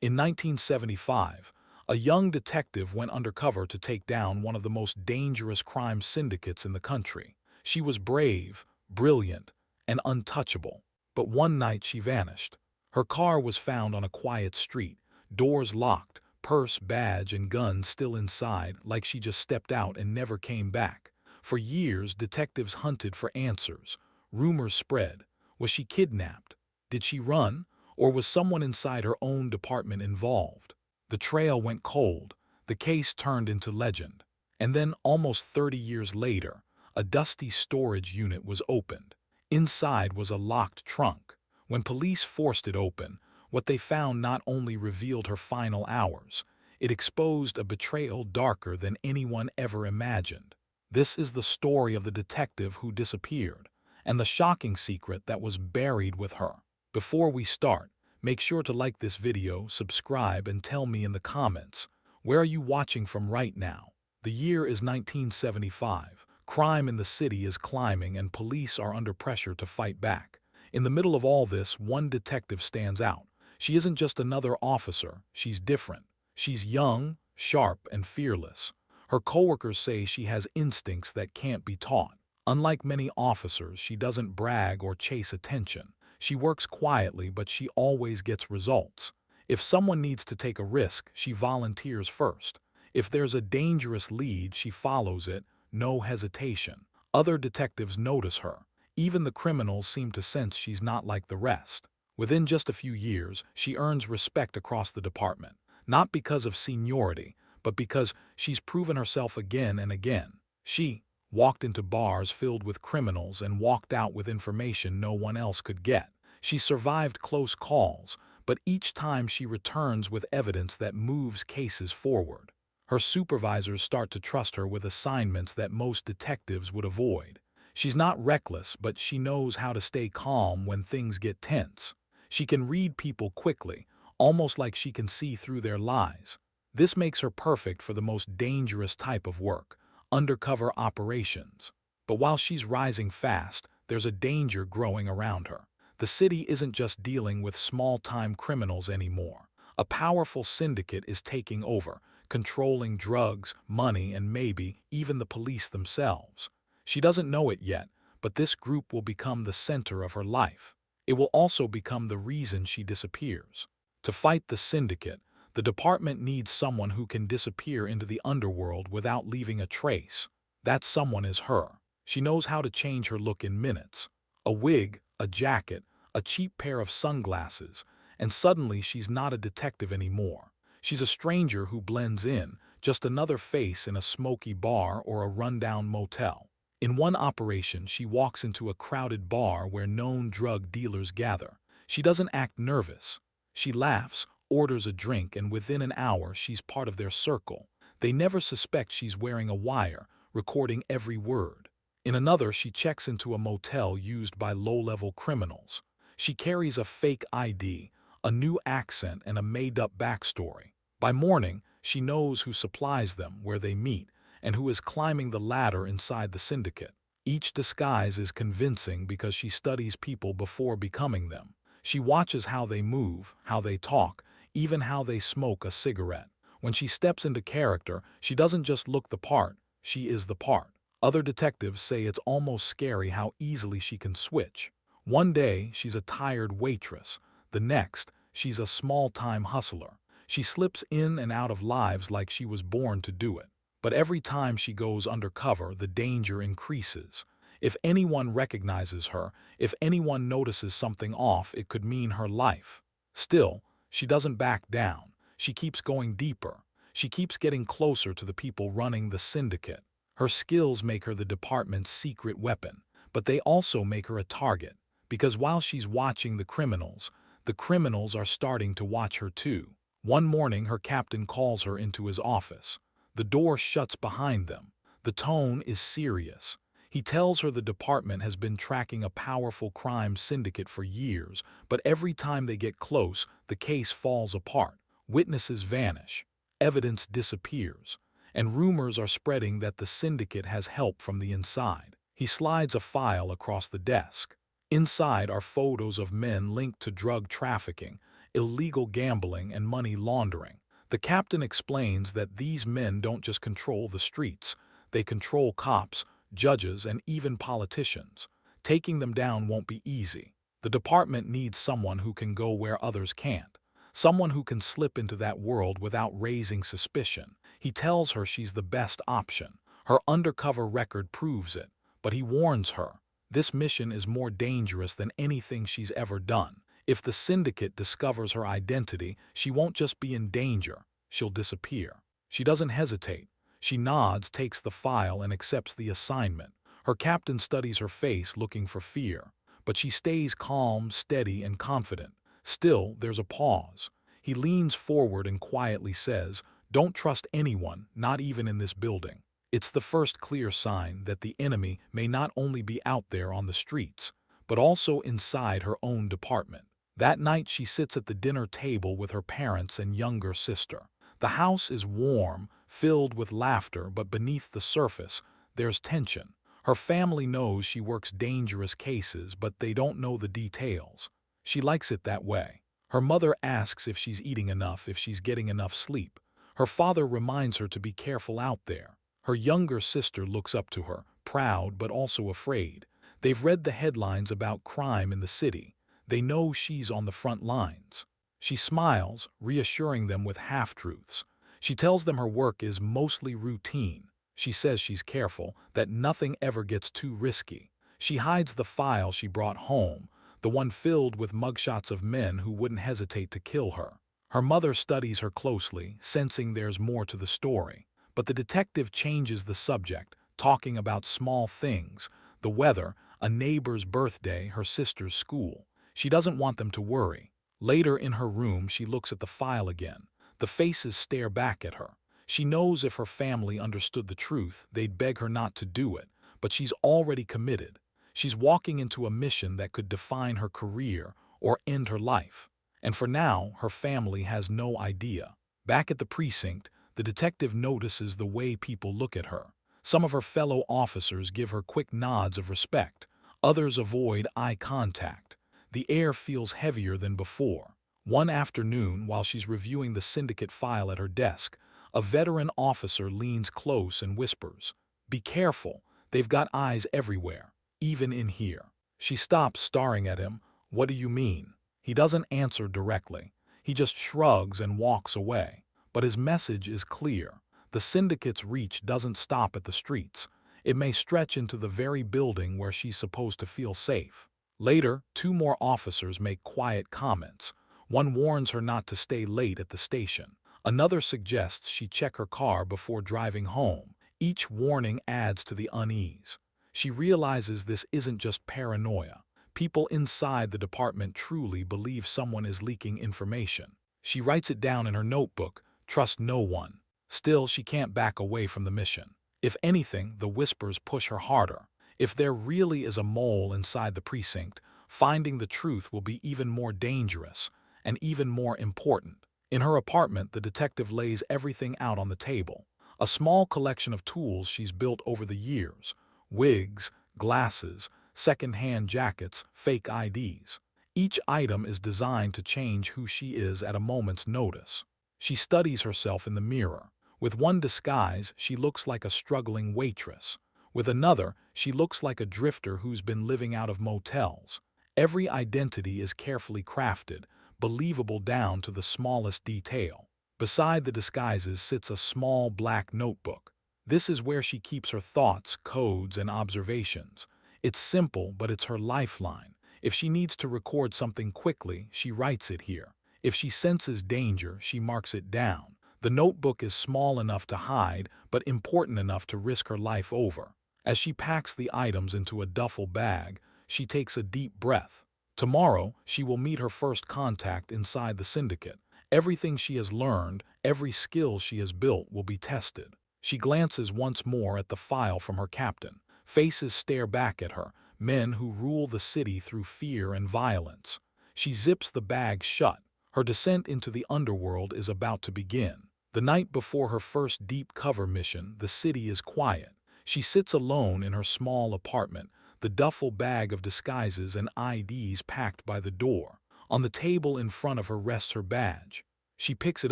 In 1975, a young detective went undercover to take down one of the most dangerous crime syndicates in the country. She was brave, brilliant, and untouchable. But one night she vanished. Her car was found on a quiet street, doors locked, purse, badge, and gun still inside, like she just stepped out and never came back. For years, detectives hunted for answers. Rumors spread. Was she kidnapped? Did she run? Or was someone inside her own department involved? The trail went cold. The case turned into legend. And then, almost 30 years later, a dusty storage unit was opened. Inside was a locked trunk. When police forced it open, what they found not only revealed her final hours, it exposed a betrayal darker than anyone ever imagined. This is the story of the detective who disappeared, and the shocking secret that was buried with her. Before we start, make sure to like this video, subscribe, and tell me in the comments, where are you watching from right now? The year is 1975. Crime in the city is climbing and police are under pressure to fight back. In the middle of all this, one detective stands out. She isn't just another officer, she's different. She's young, sharp, and fearless. Her coworkers say she has instincts that can't be taught. Unlike many officers, she doesn't brag or chase attention. She works quietly, but she always gets results. If someone needs to take a risk, she volunteers first. If there's a dangerous lead, she follows it, no hesitation. Other detectives notice her. Even the criminals seem to sense she's not like the rest. Within just a few years, she earns respect across the department, not because of seniority, but because she's proven herself again and again. She walked into bars filled with criminals and walked out with information no one else could get. She survived close calls, but each time she returns with evidence that moves cases forward. Her supervisors start to trust her with assignments that most detectives would avoid. She's not reckless, but she knows how to stay calm when things get tense. She can read people quickly, almost like she can see through their lies. This makes her perfect for the most dangerous type of work, undercover operations. But while she's rising fast, there's a danger growing around her. The city isn't just dealing with small-time criminals anymore. A powerful syndicate is taking over, controlling drugs, money, and maybe even the police themselves. She doesn't know it yet, but this group will become the center of her life. It will also become the reason she disappears. To fight the syndicate, the department needs someone who can disappear into the underworld without leaving a trace. That someone is her. She knows how to change her look in minutes. A wig, a jacket, a cheap pair of sunglasses, and suddenly she's not a detective anymore. She's a stranger who blends in, just another face in a smoky bar or a rundown motel. In one operation, she walks into a crowded bar where known drug dealers gather. She doesn't act nervous. She laughs, orders a drink, and within an hour she's part of their circle. They never suspect she's wearing a wire, recording every word. In another, she checks into a motel used by low-level criminals. She carries a fake ID, a new accent, and a made-up backstory. By morning, she knows who supplies them, where they meet, and who is climbing the ladder inside the syndicate. Each disguise is convincing because she studies people before becoming them. She watches how they move, how they talk, even how they smoke a cigarette. When she steps into character, she doesn't just look the part, she is the part. Other detectives say it's almost scary how easily she can switch. One day, she's a tired waitress. The next, she's a small-time hustler. She slips in and out of lives like she was born to do it. But every time she goes undercover, the danger increases. If anyone recognizes her, if anyone notices something off, it could mean her life. Still, she doesn't back down. She keeps going deeper. She keeps getting closer to the people running the syndicate. Her skills make her the department's secret weapon, but they also make her a target. Because while she's watching the criminals are starting to watch her too. One morning, her captain calls her into his office. The door shuts behind them. The tone is serious. He tells her the department has been tracking a powerful crime syndicate for years, but every time they get close, the case falls apart. Witnesses vanish, evidence disappears, and rumors are spreading that the syndicate has help from the inside. He slides a file across the desk. Inside are photos of men linked to drug trafficking, illegal gambling, and money laundering. The captain explains that these men don't just control the streets, they control cops, judges, and even politicians. Taking them down won't be easy. The department needs someone who can go where others can't. Someone who can slip into that world without raising suspicion. He tells her she's the best option. Her undercover record proves it. But he warns her, this mission is more dangerous than anything she's ever done. If the syndicate discovers her identity, she won't just be in danger, she'll disappear. She doesn't hesitate. She nods, takes the file, and accepts the assignment. Her captain studies her face, looking for fear. But she stays calm, steady, and confident. Still, there's a pause. He leans forward and quietly says, "Don't trust anyone, not even in this building." It's the first clear sign that the enemy may not only be out there on the streets, but also inside her own department. That night she sits at the dinner table with her parents and younger sister. The house is warm, filled with laughter, but beneath the surface, there's tension. Her family knows she works dangerous cases, but they don't know the details. She likes it that way. Her mother asks if she's eating enough, if she's getting enough sleep. Her father reminds her to be careful out there. Her younger sister looks up to her, proud but also afraid. They've read the headlines about crime in the city. They know she's on the front lines. She smiles, reassuring them with half-truths. She tells them her work is mostly routine. She says she's careful, that nothing ever gets too risky. She hides the file she brought home, the one filled with mugshots of men who wouldn't hesitate to kill her. Her mother studies her closely, sensing there's more to the story. But the detective changes the subject, talking about small things, the weather, a neighbor's birthday, her sister's school. She doesn't want them to worry. Later in her room, she looks at the file again. The faces stare back at her. She knows if her family understood the truth, they'd beg her not to do it, but she's already committed. She's walking into a mission that could define her career or end her life. And for now, her family has no idea. Back at the precinct, the detective notices the way people look at her. Some of her fellow officers give her quick nods of respect. Others avoid eye contact. The air feels heavier than before. One afternoon, while she's reviewing the syndicate file at her desk, a veteran officer leans close and whispers, "Be careful, they've got eyes everywhere, even in here." She stops, staring at him. "What do you mean?" He doesn't answer directly. He just shrugs and walks away. But his message is clear. The syndicate's reach doesn't stop at the streets. It may stretch into the very building where she's supposed to feel safe. Later, two more officers make quiet comments. One warns her not to stay late at the station. Another suggests she check her car before driving home. Each warning adds to the unease. She realizes this isn't just paranoia. People inside the department truly believe someone is leaking information. She writes it down in her notebook, "Trust no one." Still, she can't back away from the mission. If anything, the whispers push her harder. If there really is a mole inside the precinct, finding the truth will be even more dangerous and even more important. In her apartment, the detective lays everything out on the table. A small collection of tools she's built over the years. Wigs, glasses, second-hand jackets, fake IDs. Each item is designed to change who she is at a moment's notice. She studies herself in the mirror. With one disguise, she looks like a struggling waitress. With another, she looks like a drifter who's been living out of motels. Every identity is carefully crafted, believable down to the smallest detail. Beside the disguises sits a small black notebook. This is where she keeps her thoughts, codes, and observations. It's simple, but it's her lifeline. If she needs to record something quickly, she writes it here. If she senses danger, she marks it down. The notebook is small enough to hide, but important enough to risk her life over. As she packs the items into a duffel bag, she takes a deep breath. Tomorrow, she will meet her first contact inside the syndicate. Everything she has learned, every skill she has built will be tested. She glances once more at the file from her captain. Faces stare back at her, men who rule the city through fear and violence. She zips the bag shut. Her descent into the underworld is about to begin. The night before her first deep cover mission, the city is quiet. She sits alone in her small apartment, the duffel bag of disguises and IDs packed by the door. On the table in front of her rests her badge. She picks it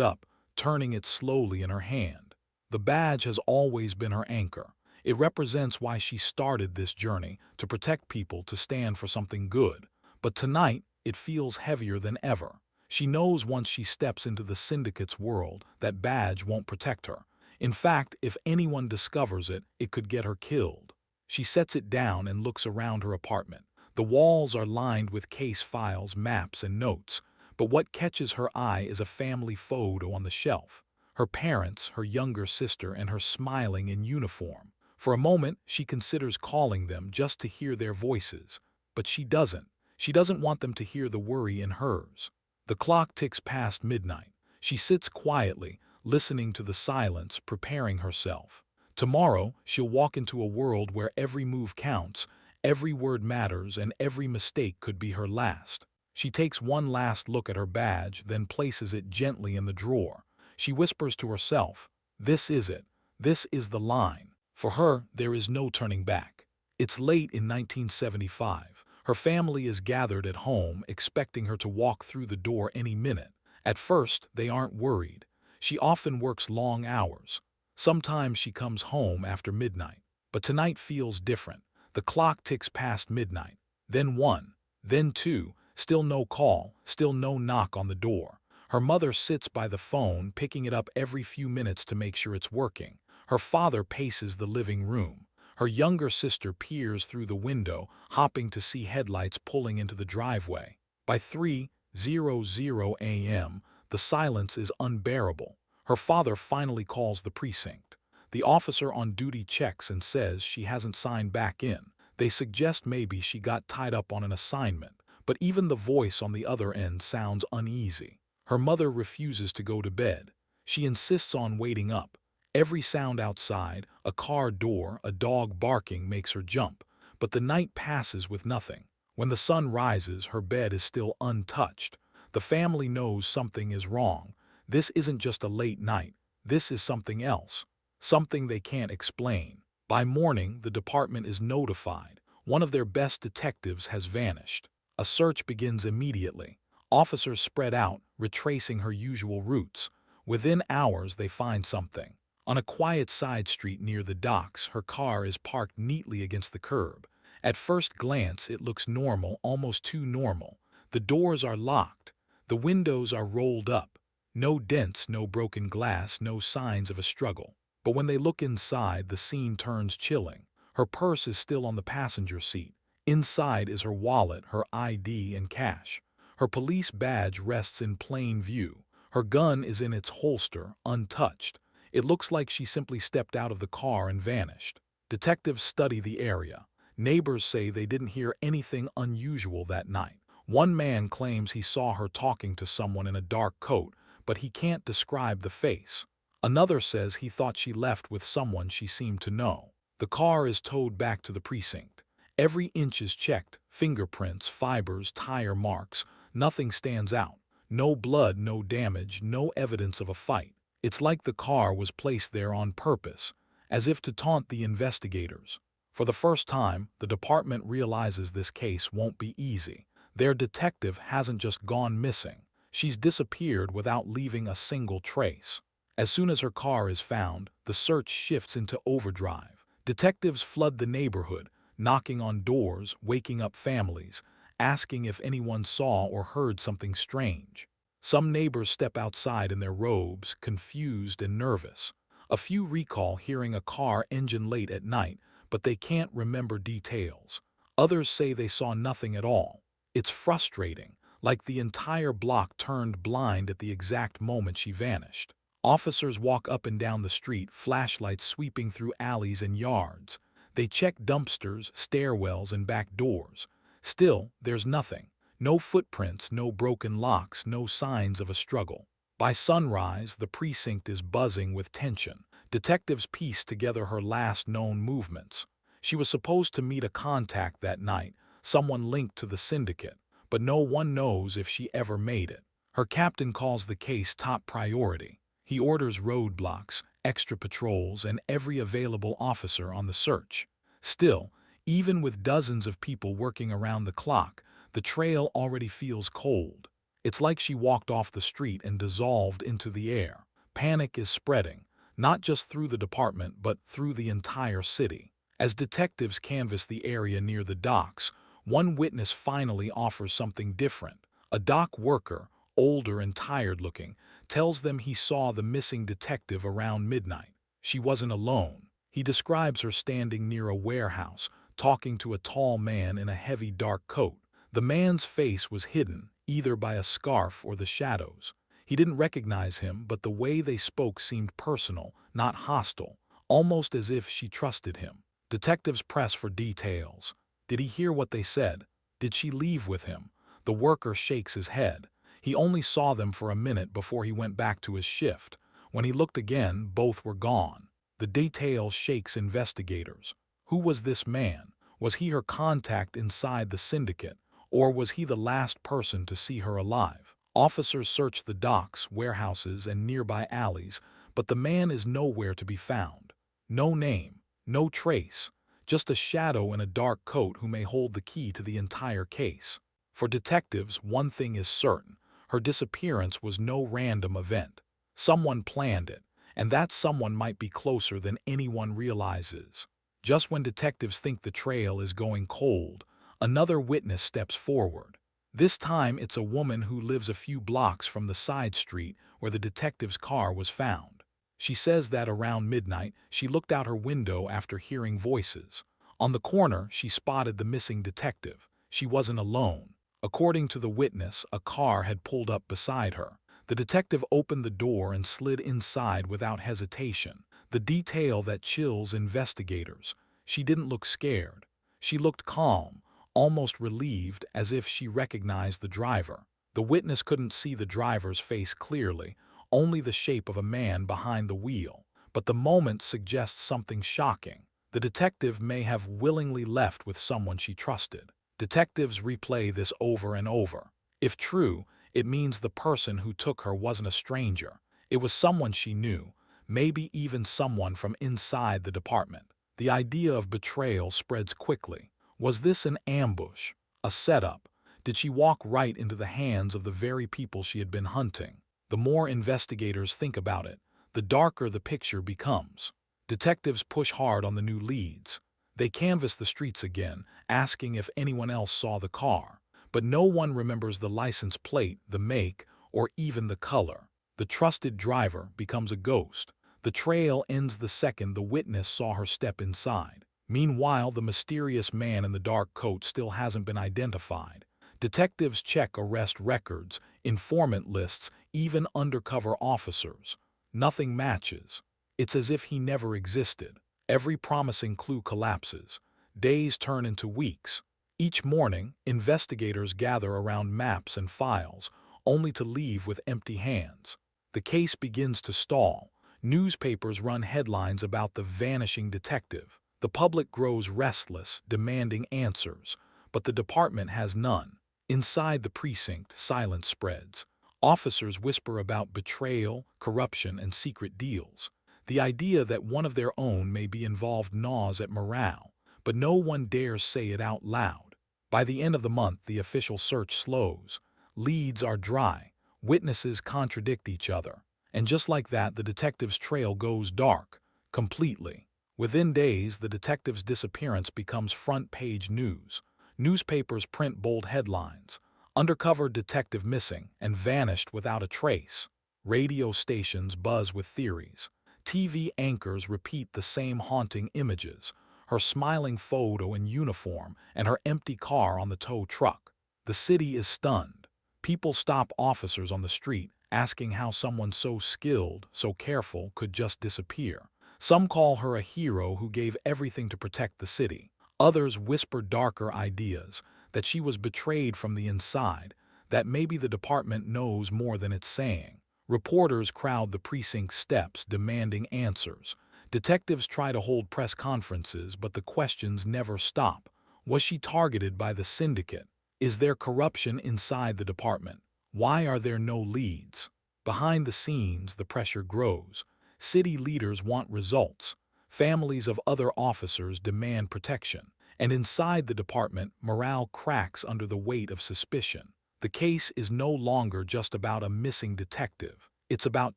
up, turning it slowly in her hand. The badge has always been her anchor. It represents why she started this journey, to protect people, to stand for something good. But tonight, it feels heavier than ever. She knows once she steps into the syndicate's world, that badge won't protect her. In fact, if anyone discovers it, it could get her killed. She sets it down and looks around her apartment. The walls are lined with case files, maps, and notes. But what catches her eye is a family photo on the shelf. Her parents, her younger sister, and her smiling in uniform. For a moment, she considers calling them just to hear their voices. But she doesn't. She doesn't want them to hear the worry in hers. The clock ticks past midnight. She sits quietly, listening to the silence, preparing herself. Tomorrow, she'll walk into a world where every move counts, every word matters, and every mistake could be her last. She takes one last look at her badge, then places it gently in the drawer. She whispers to herself, "This is it. This is the line." For her, there is no turning back. It's late in 1975. Her family is gathered at home, expecting her to walk through the door any minute. At first, they aren't worried. She often works long hours. Sometimes she comes home after midnight. But tonight feels different. The clock ticks past midnight. Then 1, then 2, still no call, still no knock on the door. Her mother sits by the phone, picking it up every few minutes to make sure it's working. Her father paces the living room. Her younger sister peers through the window, hopping to see headlights pulling into the driveway. By 3:00 a.m., the silence is unbearable. Her father finally calls the precinct. The officer on duty checks and says she hasn't signed back in. They suggest maybe she got tied up on an assignment, but even the voice on the other end sounds uneasy. Her mother refuses to go to bed. She insists on waiting up. Every sound outside, a car door, a dog barking, makes her jump. But the night passes with nothing. When the sun rises, her bed is still untouched. The family knows something is wrong. This isn't just a late night. This is something else. Something they can't explain. By morning, the department is notified. One of their best detectives has vanished. A search begins immediately. Officers spread out, retracing her usual routes. Within hours, they find something. On a quiet side street near the docks, her car is parked neatly against the curb. At first glance, it looks normal, almost too normal. The doors are locked. The windows are rolled up. No dents, no broken glass, no signs of a struggle. But when they look inside, the scene turns chilling. Her purse is still on the passenger seat. Inside is her wallet, her ID, and cash. Her police badge rests in plain view. Her gun is in its holster, untouched. It looks like she simply stepped out of the car and vanished. Detectives study the area. Neighbors say they didn't hear anything unusual that night. One man claims he saw her talking to someone in a dark coat, but he can't describe the face. Another says he thought she left with someone she seemed to know. The car is towed back to the precinct. Every inch is checked: fingerprints, fibers, tire marks. Nothing stands out. No blood, no damage, no evidence of a fight. It's like the car was placed there on purpose, as if to taunt the investigators. For the first time, the department realizes this case won't be easy. Their detective hasn't just gone missing. She's disappeared without leaving a single trace. As soon as her car is found, the search shifts into overdrive. Detectives flood the neighborhood, knocking on doors, waking up families, asking if anyone saw or heard something strange. Some neighbors step outside in their robes, confused and nervous. A few recall hearing a car engine late at night, but they can't remember details. Others say they saw nothing at all. It's frustrating, like the entire block turned blind at the exact moment she vanished. Officers walk up and down the street, flashlights sweeping through alleys and yards. They check dumpsters, stairwells, and back doors. Still, there's nothing. No footprints, no broken locks, no signs of a struggle. By sunrise, the precinct is buzzing with tension. Detectives piece together her last known movements. She was supposed to meet a contact that night, someone linked to the syndicate, but no one knows if she ever made it. Her captain calls the case top priority. He orders roadblocks, extra patrols, and every available officer on the search. Still, even with dozens of people working around the clock, the trail already feels cold. It's like she walked off the street and dissolved into the air. Panic is spreading, not just through the department but through the entire city. As detectives canvass the area near the docks, one witness finally offers something different. A dock worker, older and tired-looking, tells them he saw the missing detective around midnight. She wasn't alone. He describes her standing near a warehouse, talking to a tall man in a heavy dark coat. The man's face was hidden, either by a scarf or the shadows. He didn't recognize him, but the way they spoke seemed personal, not hostile, almost as if she trusted him. Detectives press for details. Did he hear what they said? Did she leave with him? The worker shakes his head. He only saw them for a minute before he went back to his shift. When he looked again, both were gone. The detail shakes investigators. Who was this man? Was he her contact inside the syndicate? Or was he the last person to see her alive? Officers search the docks, warehouses, and nearby alleys, but the man is nowhere to be found. No name, no trace, just a shadow in a dark coat who may hold the key to the entire case. For detectives, one thing is certain: her disappearance was no random event. Someone planned it, and that someone might be closer than anyone realizes. Just when detectives think the trail is going cold, another witness steps forward. This time it's a woman who lives a few blocks from the side street where the detective's car was found. She says that around midnight she looked out her window after hearing voices. On the corner she spotted the missing detective. She wasn't alone. According to the witness, a car had pulled up beside her. The detective opened the door and slid inside without hesitation. The detail that chills investigators. She didn't look scared. She looked calm, almost relieved, as if she recognized the driver. The witness couldn't see the driver's face clearly, only the shape of a man behind the wheel. But the moment suggests something shocking. The detective may have willingly left with someone she trusted. Detectives replay this over and over. If true, it means the person who took her wasn't a stranger. It was someone she knew, maybe even someone from inside the department. The idea of betrayal spreads quickly. Was this an ambush? A setup? Did she walk right into the hands of the very people she had been hunting? The more investigators think about it, the darker the picture becomes. Detectives push hard on the new leads. They canvass the streets again, asking if anyone else saw the car. But no one remembers the license plate, the make, or even the color. The trusted driver becomes a ghost. The trail ends the second the witness saw her step inside. Meanwhile, the mysterious man in the dark coat still hasn't been identified. Detectives check arrest records, informant lists, even undercover officers. Nothing matches. It's as if he never existed. Every promising clue collapses. Days turn into weeks. Each morning, investigators gather around maps and files, only to leave with empty hands. The case begins to stall. Newspapers run headlines about the vanishing detective. The public grows restless, demanding answers, but the department has none. Inside the precinct, silence spreads. Officers whisper about betrayal, corruption, and secret deals. The idea that one of their own may be involved gnaws at morale, but no one dares say it out loud. By the end of the month, the official search slows. Leads are dry, witnesses contradict each other, and just like that, the detective's trail goes dark, completely. Within days, the detective's disappearance becomes front-page news. Newspapers print bold headlines: "Undercover detective missing and vanished without a trace." Radio stations buzz with theories. TV anchors repeat the same haunting images: her smiling photo in uniform and her empty car on the tow truck. The city is stunned. People stop officers on the street, asking how someone so skilled, so careful, could just disappear. Some call her a hero who gave everything to protect the city. Others whisper darker ideas, that she was betrayed from the inside, that maybe the department knows more than it's saying. Reporters crowd the precinct steps, demanding answers. Detectives try to hold press conferences, but the questions never stop. Was she targeted by the syndicate? Is there corruption inside the department? Why are there no leads? Behind the scenes, the pressure grows. City leaders want results. Families of other officers demand protection. And inside the department, morale cracks under the weight of suspicion. The case is no longer just about a missing detective. It's about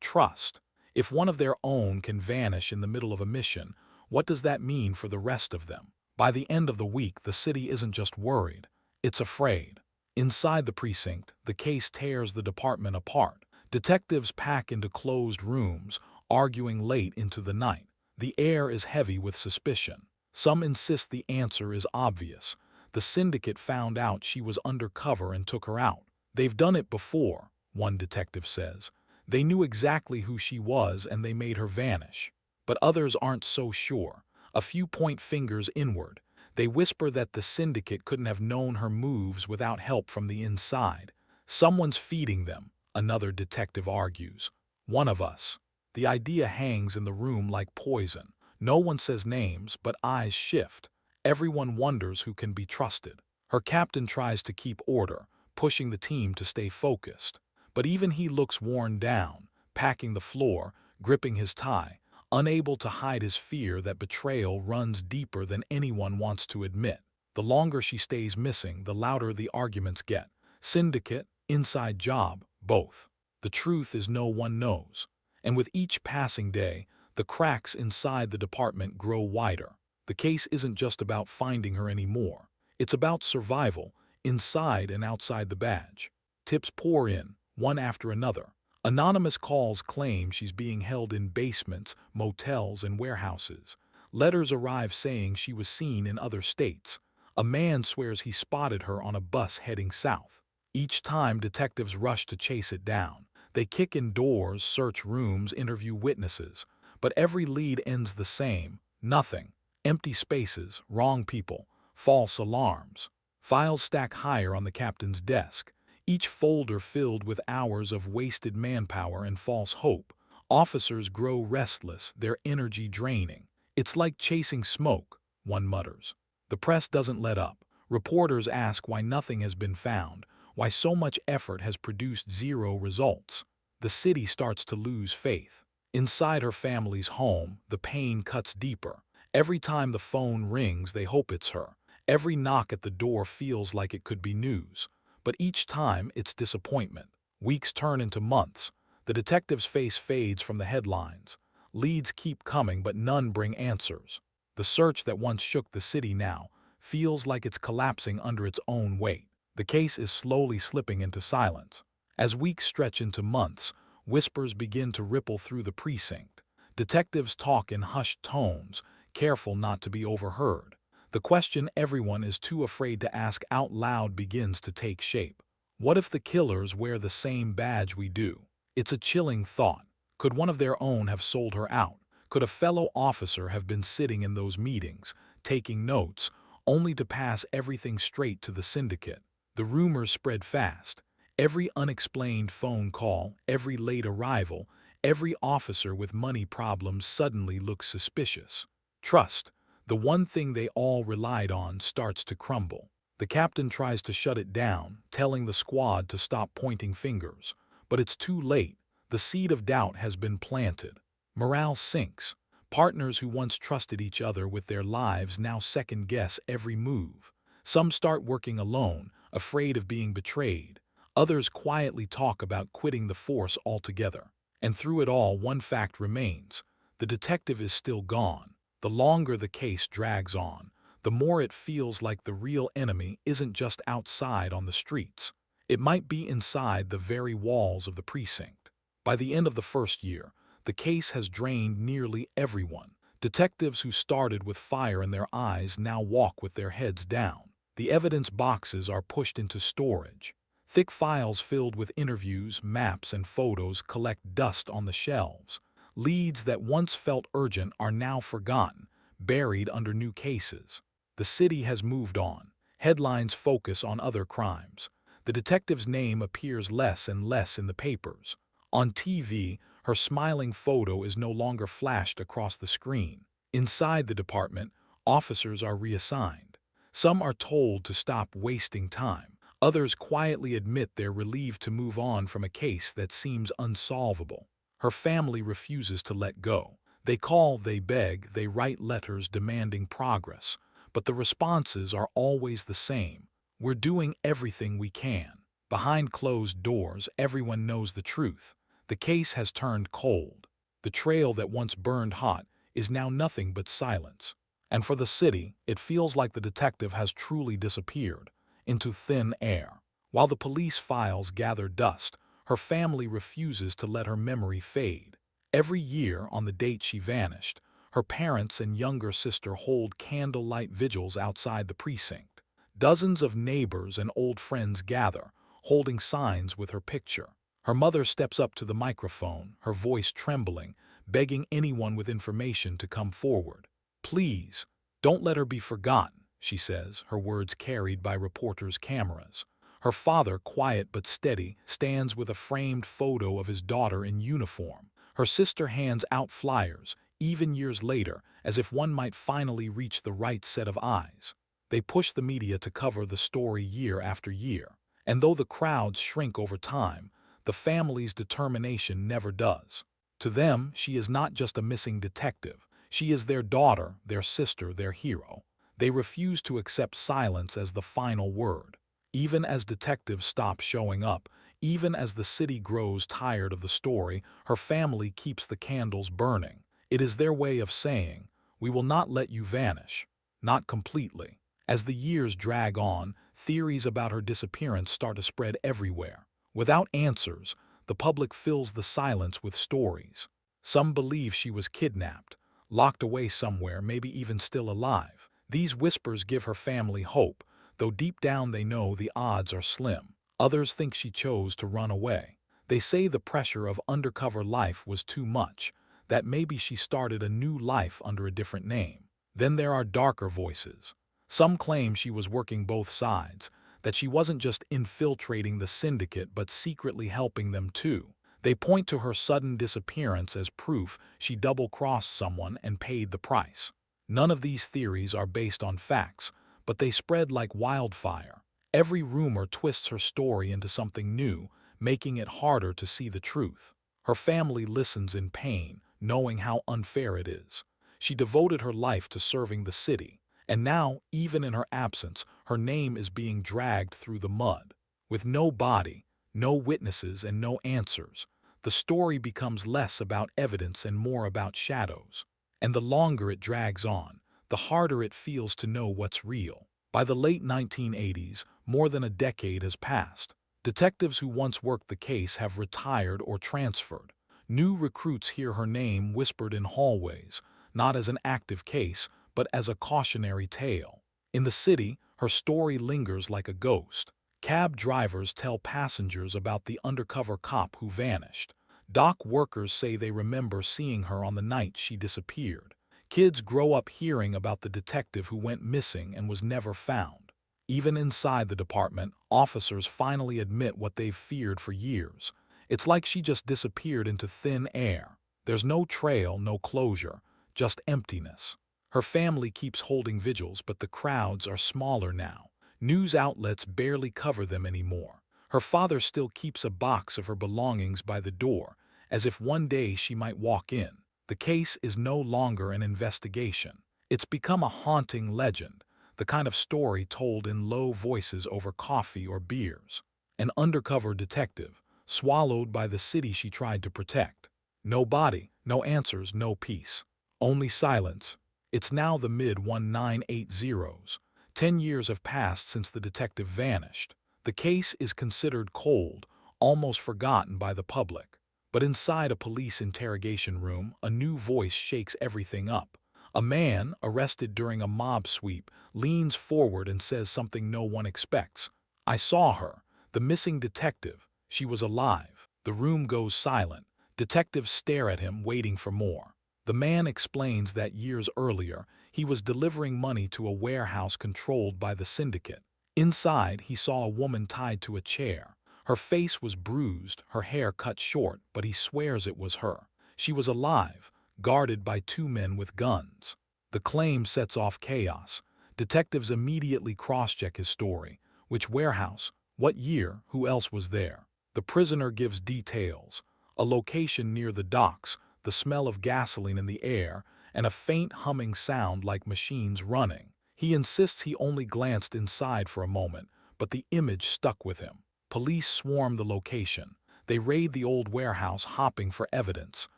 trust. If one of their own can vanish in the middle of a mission, what does that mean for the rest of them? By the end of the week, the city isn't just worried, it's afraid. Inside the precinct, the case tears the department apart. Detectives pack into closed rooms, arguing late into the night. The air is heavy with suspicion. Some insist the answer is obvious. The syndicate found out she was undercover and took her out. They've done it before, one detective says. They knew exactly who she was and they made her vanish. But others aren't so sure. A few point fingers inward. They whisper that the syndicate couldn't have known her moves without help from the inside. Someone's feeding them, another detective argues. One of us. The idea hangs in the room like poison. No one says names, but eyes shift. Everyone wonders who can be trusted. Her captain tries to keep order, pushing the team to stay focused. But even he looks worn down, packing the floor, gripping his tie, unable to hide his fear that betrayal runs deeper than anyone wants to admit. The longer she stays missing, the louder the arguments get. Syndicate, inside job, both. The truth is no one knows. And with each passing day, the cracks inside the department grow wider. The case isn't just about finding her anymore. It's about survival, inside and outside the badge. Tips pour in, one after another. Anonymous calls claim she's being held in basements, motels, and warehouses. Letters arrive saying she was seen in other states. A man swears he spotted her on a bus heading south. Each time, detectives rush to chase it down. They kick in doors, search rooms, interview witnesses. But every lead ends the same. Nothing. Empty spaces, wrong people, false alarms. Files stack higher on the captain's desk, each folder filled with hours of wasted manpower and false hope. Officers grow restless, their energy draining. It's like chasing smoke, one mutters. The press doesn't let up. Reporters ask why nothing has been found, why so much effort has produced zero results. The city starts to lose faith. Inside her family's home, the pain cuts deeper. Every time the phone rings, they hope it's her. Every knock at the door feels like it could be news. But each time, it's disappointment. Weeks turn into months. The detective's face fades from the headlines. Leads keep coming, but none bring answers. The search that once shook the city now feels like it's collapsing under its own weight. The case is slowly slipping into silence. As weeks stretch into months, whispers begin to ripple through the precinct. Detectives talk in hushed tones, careful not to be overheard. The question everyone is too afraid to ask out loud begins to take shape. What if the killers wear the same badge we do? It's a chilling thought. Could one of their own have sold her out? Could a fellow officer have been sitting in those meetings, taking notes, only to pass everything straight to the syndicate? The rumors spread fast. Every unexplained phone call, every late arrival, every officer with money problems suddenly looks suspicious. Trust, the one thing they all relied on, starts to crumble. The captain tries to shut it down, telling the squad to stop pointing fingers. But it's too late. The seed of doubt has been planted. Morale sinks. Partners who once trusted each other with their lives now second-guess every move. Some start working alone, afraid of being betrayed. Others quietly talk about quitting the force altogether. And through it all, one fact remains. The detective is still gone. The longer the case drags on, the more it feels like the real enemy isn't just outside on the streets. It might be inside the very walls of the precinct. By the end of the first year, the case has drained nearly everyone. Detectives who started with fire in their eyes now walk with their heads down. The evidence boxes are pushed into storage. Thick files filled with interviews, maps, and photos collect dust on the shelves. Leads that once felt urgent are now forgotten, buried under new cases. The city has moved on. Headlines focus on other crimes. The detective's name appears less and less in the papers. On TV, her smiling photo is no longer flashed across the screen. Inside the department, officers are reassigned. Some are told to stop wasting time. Others quietly admit they're relieved to move on from a case that seems unsolvable. Her family refuses to let go. They call, they beg, they write letters demanding progress. But the responses are always the same. We're doing everything we can. Behind closed doors, everyone knows the truth. The case has turned cold. The trail that once burned hot is now nothing but silence. And for the city, it feels like the detective has truly disappeared into thin air. While the police files gather dust, her family refuses to let her memory fade. Every year, on the date she vanished, her parents and younger sister hold candlelight vigils outside the precinct. Dozens of neighbors and old friends gather, holding signs with her picture. Her mother steps up to the microphone, her voice trembling, begging anyone with information to come forward. "Please, don't let her be forgotten," she says, her words carried by reporters' cameras. Her father, quiet but steady, stands with a framed photo of his daughter in uniform. Her sister hands out flyers, even years later, as if one might finally reach the right set of eyes. They push the media to cover the story year after year. And though the crowds shrink over time, the family's determination never does. To them, she is not just a missing detective. She is their daughter, their sister, their hero. They refuse to accept silence as the final word. Even as detectives stop showing up, even as the city grows tired of the story, her family keeps the candles burning. It is their way of saying, "We will not let you vanish." Not completely. As the years drag on, theories about her disappearance start to spread everywhere. Without answers, the public fills the silence with stories. Some believe she was kidnapped, locked away somewhere, maybe even still alive. These whispers give her family hope, though deep down they know the odds are slim. Others think she chose to run away. They say the pressure of undercover life was too much, that maybe she started a new life under a different name. Then there are darker voices. Some claim she was working both sides, that she wasn't just infiltrating the syndicate but secretly helping them too. They point to her sudden disappearance as proof she double-crossed someone and paid the price. None of these theories are based on facts, but they spread like wildfire. Every rumor twists her story into something new, making it harder to see the truth. Her family listens in pain, knowing how unfair it is. She devoted her life to serving the city, and now, even in her absence, her name is being dragged through the mud. With no body, no witnesses, and no answers, the story becomes less about evidence and more about shadows. And the longer it drags on, the harder it feels to know what's real. By the late 1980s, more than a decade has passed. Detectives who once worked the case have retired or transferred. New recruits hear her name whispered in hallways, not as an active case, but as a cautionary tale. In the city, her story lingers like a ghost. Cab drivers tell passengers about the undercover cop who vanished. Dock workers say they remember seeing her on the night she disappeared. Kids grow up hearing about the detective who went missing and was never found. Even inside the department, officers finally admit what they've feared for years. It's like she just disappeared into thin air. There's no trail, no closure, just emptiness. Her family keeps holding vigils, but the crowds are smaller now. News outlets barely cover them anymore. Her father still keeps a box of her belongings by the door, as if one day she might walk in. The case is no longer an investigation. It's become a haunting legend, the kind of story told in low voices over coffee or beers. An undercover detective, swallowed by the city she tried to protect. No body, no answers, no peace. Only silence. It's now the mid-1980s. 10 years have passed since the detective vanished. The case is considered cold, almost forgotten by the public. But inside a police interrogation room, a new voice shakes everything up. A man, arrested during a mob sweep, leans forward and says something no one expects. "I saw her, the missing detective. She was alive." The room goes silent. Detectives stare at him, waiting for more. The man explains that years earlier, he was delivering money to a warehouse controlled by the syndicate. Inside, he saw a woman tied to a chair. Her face was bruised, her hair cut short, but he swears it was her. She was alive, guarded by two men with guns. The claim sets off chaos. Detectives immediately cross-check his story. Which warehouse? What year? Who else was there? The prisoner gives details. A location near the docks, the smell of gasoline in the air, and a faint humming sound like machines running. He insists he only glanced inside for a moment, but the image stuck with him. Police swarm the location. They raid the old warehouse, hopping for evidence.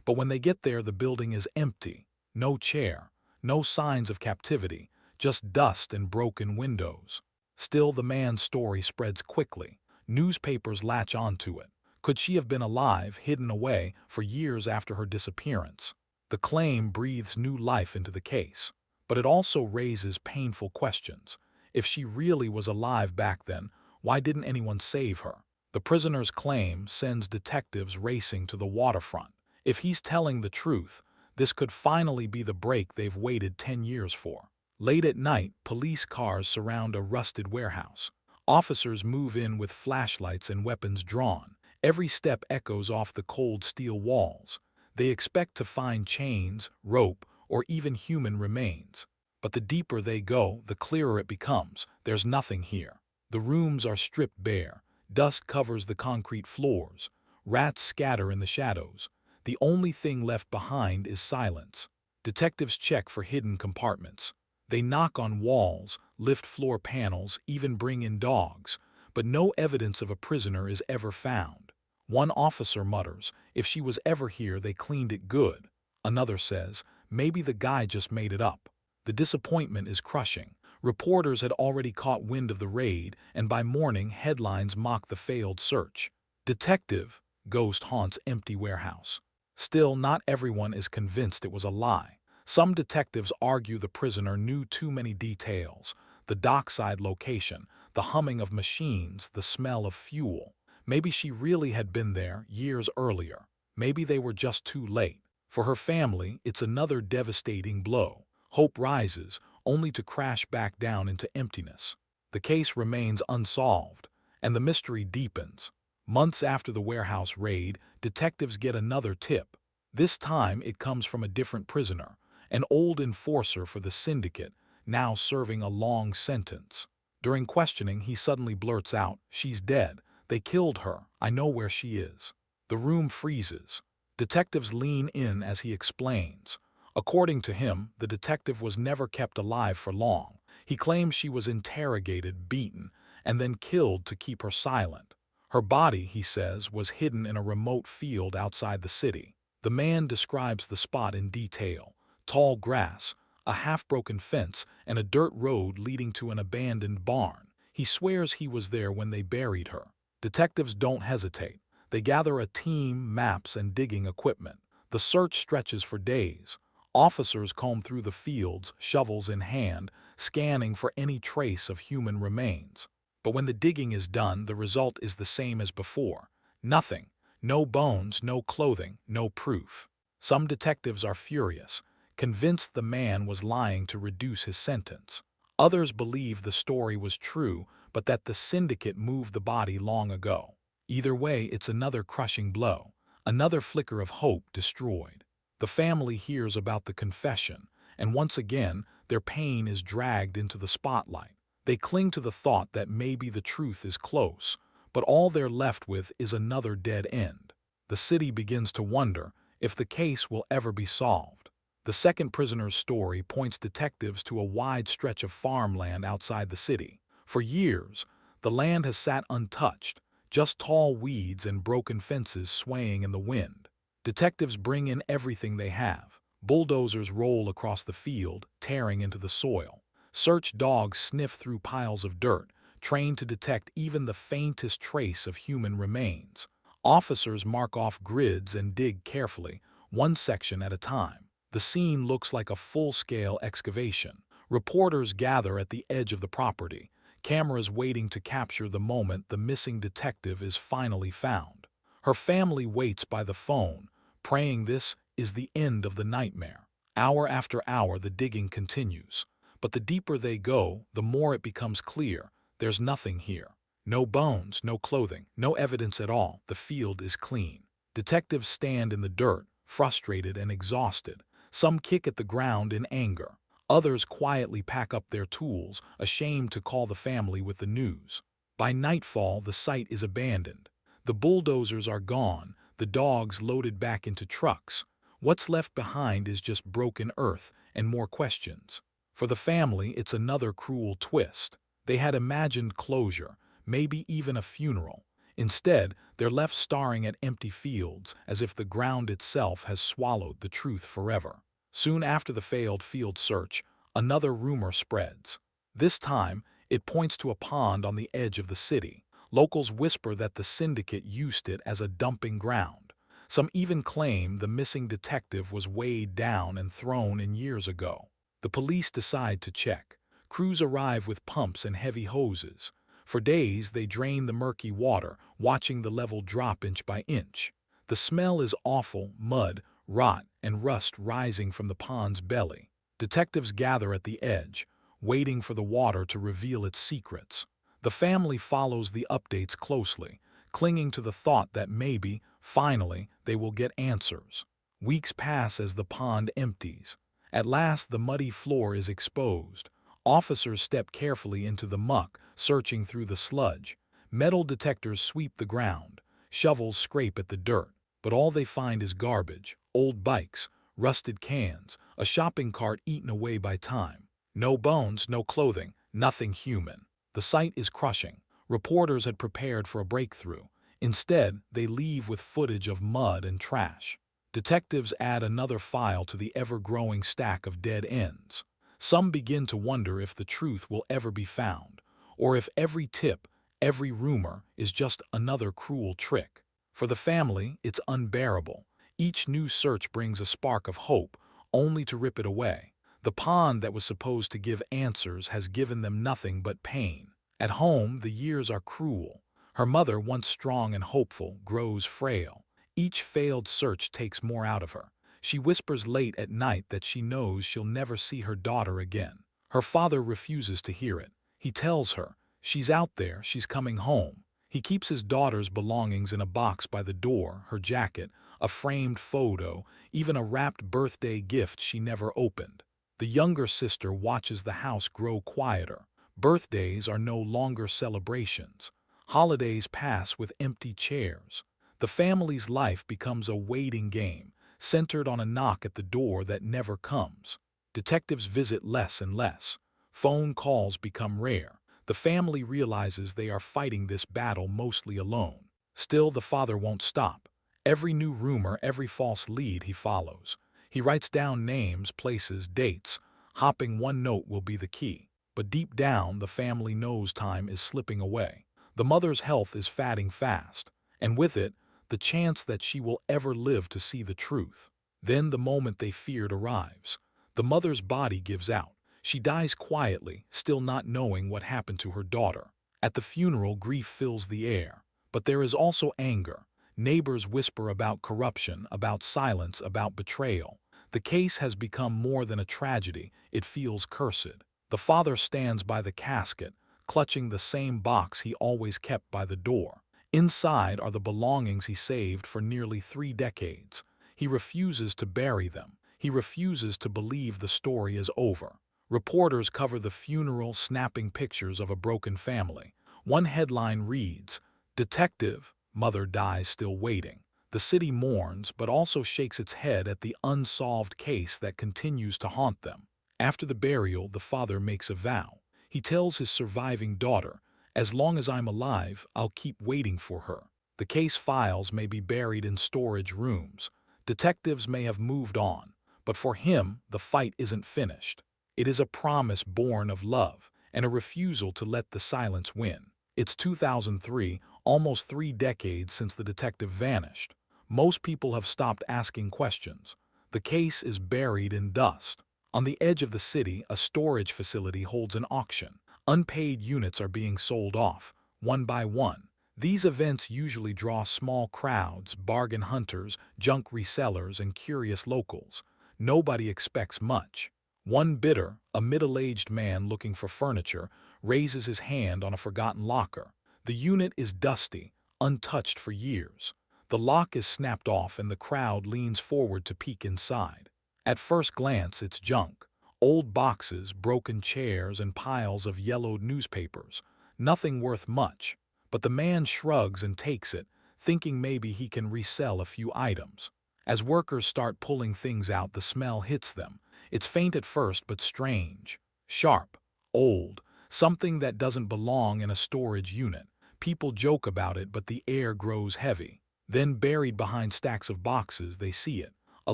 But when they get there, the building is empty. No chair, no signs of captivity, just dust and broken windows. Still, the man's story spreads quickly. Newspapers latch onto it. Could she have been alive, hidden away for years after her disappearance? The claim breathes new life into the case, but it also raises painful questions. If she really was alive back then, why didn't anyone save her? The prisoner's claim sends detectives racing to the waterfront. If he's telling the truth, this could finally be the break they've waited 10 years for. Late at night, police cars surround a rusted warehouse. Officers move in with flashlights and weapons drawn. Every step echoes off the cold steel walls. They expect to find chains, rope, or even human remains. But the deeper they go, the clearer it becomes. There's nothing here. The rooms are stripped bare. Dust covers the concrete floors. Rats scatter in the shadows. The only thing left behind is silence. Detectives check for hidden compartments. They knock on walls, lift floor panels, even bring in dogs, but no evidence of a prisoner is ever found. One officer mutters, "If she was ever here, they cleaned it good." Another says, "Maybe the guy just made it up." The disappointment is crushing. Reporters had already caught wind of the raid, and by morning, headlines mock the failed search. Detective: Ghost haunts empty warehouse. Still, not everyone is convinced it was a lie. Some detectives argue the prisoner knew too many details: the dockside location, the humming of machines, the smell of fuel. Maybe she really had been there years earlier. Maybe they were just too late. For her family, it's another devastating blow. Hope rises, only to crash back down into emptiness. The case remains unsolved, and the mystery deepens. Months after the warehouse raid, detectives get another tip. This time it comes from a different prisoner, an old enforcer for the syndicate, now serving a long sentence. During questioning, he suddenly blurts out, "She's dead. They killed her. I know where she is." The room freezes. Detectives lean in as he explains. According to him, the detective was never kept alive for long. He claims she was interrogated, beaten, and then killed to keep her silent. Her body, he says, was hidden in a remote field outside the city. The man describes the spot in detail: tall grass, a half-broken fence, and a dirt road leading to an abandoned barn. He swears he was there when they buried her. Detectives don't hesitate. They gather a team, maps, and digging equipment. The search stretches for days. Officers comb through the fields, shovels in hand, scanning for any trace of human remains. But when the digging is done, the result is the same as before. Nothing. No bones, no clothing, no proof. Some detectives are furious, convinced the man was lying to reduce his sentence. Others believe the story was true, but that the syndicate moved the body long ago. Either way, it's another crushing blow, another flicker of hope destroyed. The family hears about the confession, and once again, their pain is dragged into the spotlight. They cling to the thought that maybe the truth is close, but all they're left with is another dead end. The city begins to wonder if the case will ever be solved. The second prisoner's story points detectives to a wide stretch of farmland outside the city. For years, the land has sat untouched, just tall weeds and broken fences swaying in the wind. Detectives bring in everything they have. Bulldozers roll across the field, tearing into the soil. Search dogs sniff through piles of dirt, trained to detect even the faintest trace of human remains. Officers mark off grids and dig carefully, one section at a time. The scene looks like a full-scale excavation. Reporters gather at the edge of the property, cameras waiting to capture the moment the missing detective is finally found. Her family waits by the phone, praying this is the end of the nightmare. Hour after hour, the digging continues. But the deeper they go, the more it becomes clear. There's nothing here. No bones, no clothing, no evidence at all. The field is clean. Detectives stand in the dirt, frustrated and exhausted. Some kick at the ground in anger. Others quietly pack up their tools, ashamed to call the family with the news. By nightfall, the site is abandoned. The bulldozers are gone, the dogs loaded back into trucks. What's left behind is just broken earth and more questions. For the family, it's another cruel twist. They had imagined closure, maybe even a funeral, Instead, they're left staring at empty fields as if the ground itself has swallowed the truth forever. Soon after the failed field search, another rumor spreads. This time, it points to a pond on the edge of the city. Locals whisper that the syndicate used it as a dumping ground. Some even claim the missing detective was weighed down and thrown in years ago. The police decide to check. Crews arrive with pumps and heavy hoses. For days, they drain the murky water, watching the level drop inch by inch. The smell is awful: mud, rot, and rust rising from the pond's belly. Detectives gather at the edge, waiting for the water to reveal its secrets. The family follows the updates closely, clinging to the thought that maybe, finally, they will get answers. Weeks pass as the pond empties. At last, the muddy floor is exposed. Officers step carefully into the muck, searching through the sludge. Metal detectors sweep the ground. Shovels scrape at the dirt. But all they find is garbage: old bikes, rusted cans, a shopping cart eaten away by time. No bones, no clothing, nothing human. The sight is crushing. Reporters had prepared for a breakthrough. Instead, they leave with footage of mud and trash. Detectives add another file to the ever-growing stack of dead ends. Some begin to wonder if the truth will ever be found, or if every tip, every rumor, is just another cruel trick. For the family, it's unbearable. Each new search brings a spark of hope, only to rip it away. The pond that was supposed to give answers has given them nothing but pain. At home, the years are cruel. Her mother, once strong and hopeful, grows frail. Each failed search takes more out of her. She whispers late at night that she knows she'll never see her daughter again. Her father refuses to hear it. He tells her, "She's out there, she's coming home." He keeps his daughter's belongings in a box by the door: her jacket, a framed photo, even a wrapped birthday gift she never opened. The younger sister watches the house grow quieter. Birthdays are no longer celebrations. Holidays pass with empty chairs. The family's life becomes a waiting game, centered on a knock at the door that never comes. Detectives visit less and less. Phone calls become rare. The family realizes they are fighting this battle mostly alone. Still, the father won't stop. Every new rumor, every false lead he follows. He writes down names, places, dates, hoping one note will be the key. But deep down, the family knows time is slipping away. The mother's health is fading fast, and with it, the chance that she will ever live to see the truth. Then the moment they feared arrives. The mother's body gives out. She dies quietly, still not knowing what happened to her daughter. At the funeral, grief fills the air. But there is also anger. Neighbors whisper about corruption, about silence, about betrayal. The case has become more than a tragedy, it feels cursed. The father stands by the casket, clutching the same box he always kept by the door. Inside are the belongings he saved for nearly 3 decades. He refuses to bury them. He refuses to believe the story is over. Reporters cover the funeral, snapping pictures of a broken family. One headline reads, "Detective, Mother Dies Still Waiting." The city mourns, but also shakes its head at the unsolved case that continues to haunt them. After the burial, the father makes a vow. He tells his surviving daughter, "As long as I'm alive, I'll keep waiting for her." The case files may be buried in storage rooms. Detectives may have moved on, but for him, the fight isn't finished. It is a promise born of love and a refusal to let the silence win. It's 2003, almost 3 decades since the detective vanished. Most people have stopped asking questions. The case is buried in dust. On the edge of the city, a storage facility holds an auction. Unpaid units are being sold off, one by one. These events usually draw small crowds: bargain hunters, junk resellers, and curious locals. Nobody expects much. One bidder, a middle-aged man looking for furniture, raises his hand on a forgotten locker. The unit is dusty, untouched for years. The lock is snapped off and the crowd leans forward to peek inside. At first glance, it's junk. Old boxes, broken chairs, and piles of yellowed newspapers. Nothing worth much. But the man shrugs and takes it, thinking maybe he can resell a few items. As workers start pulling things out, the smell hits them. It's faint at first, but strange. Sharp. Old. Something that doesn't belong in a storage unit. People joke about it, but the air grows heavy. Then, buried behind stacks of boxes, they see it. A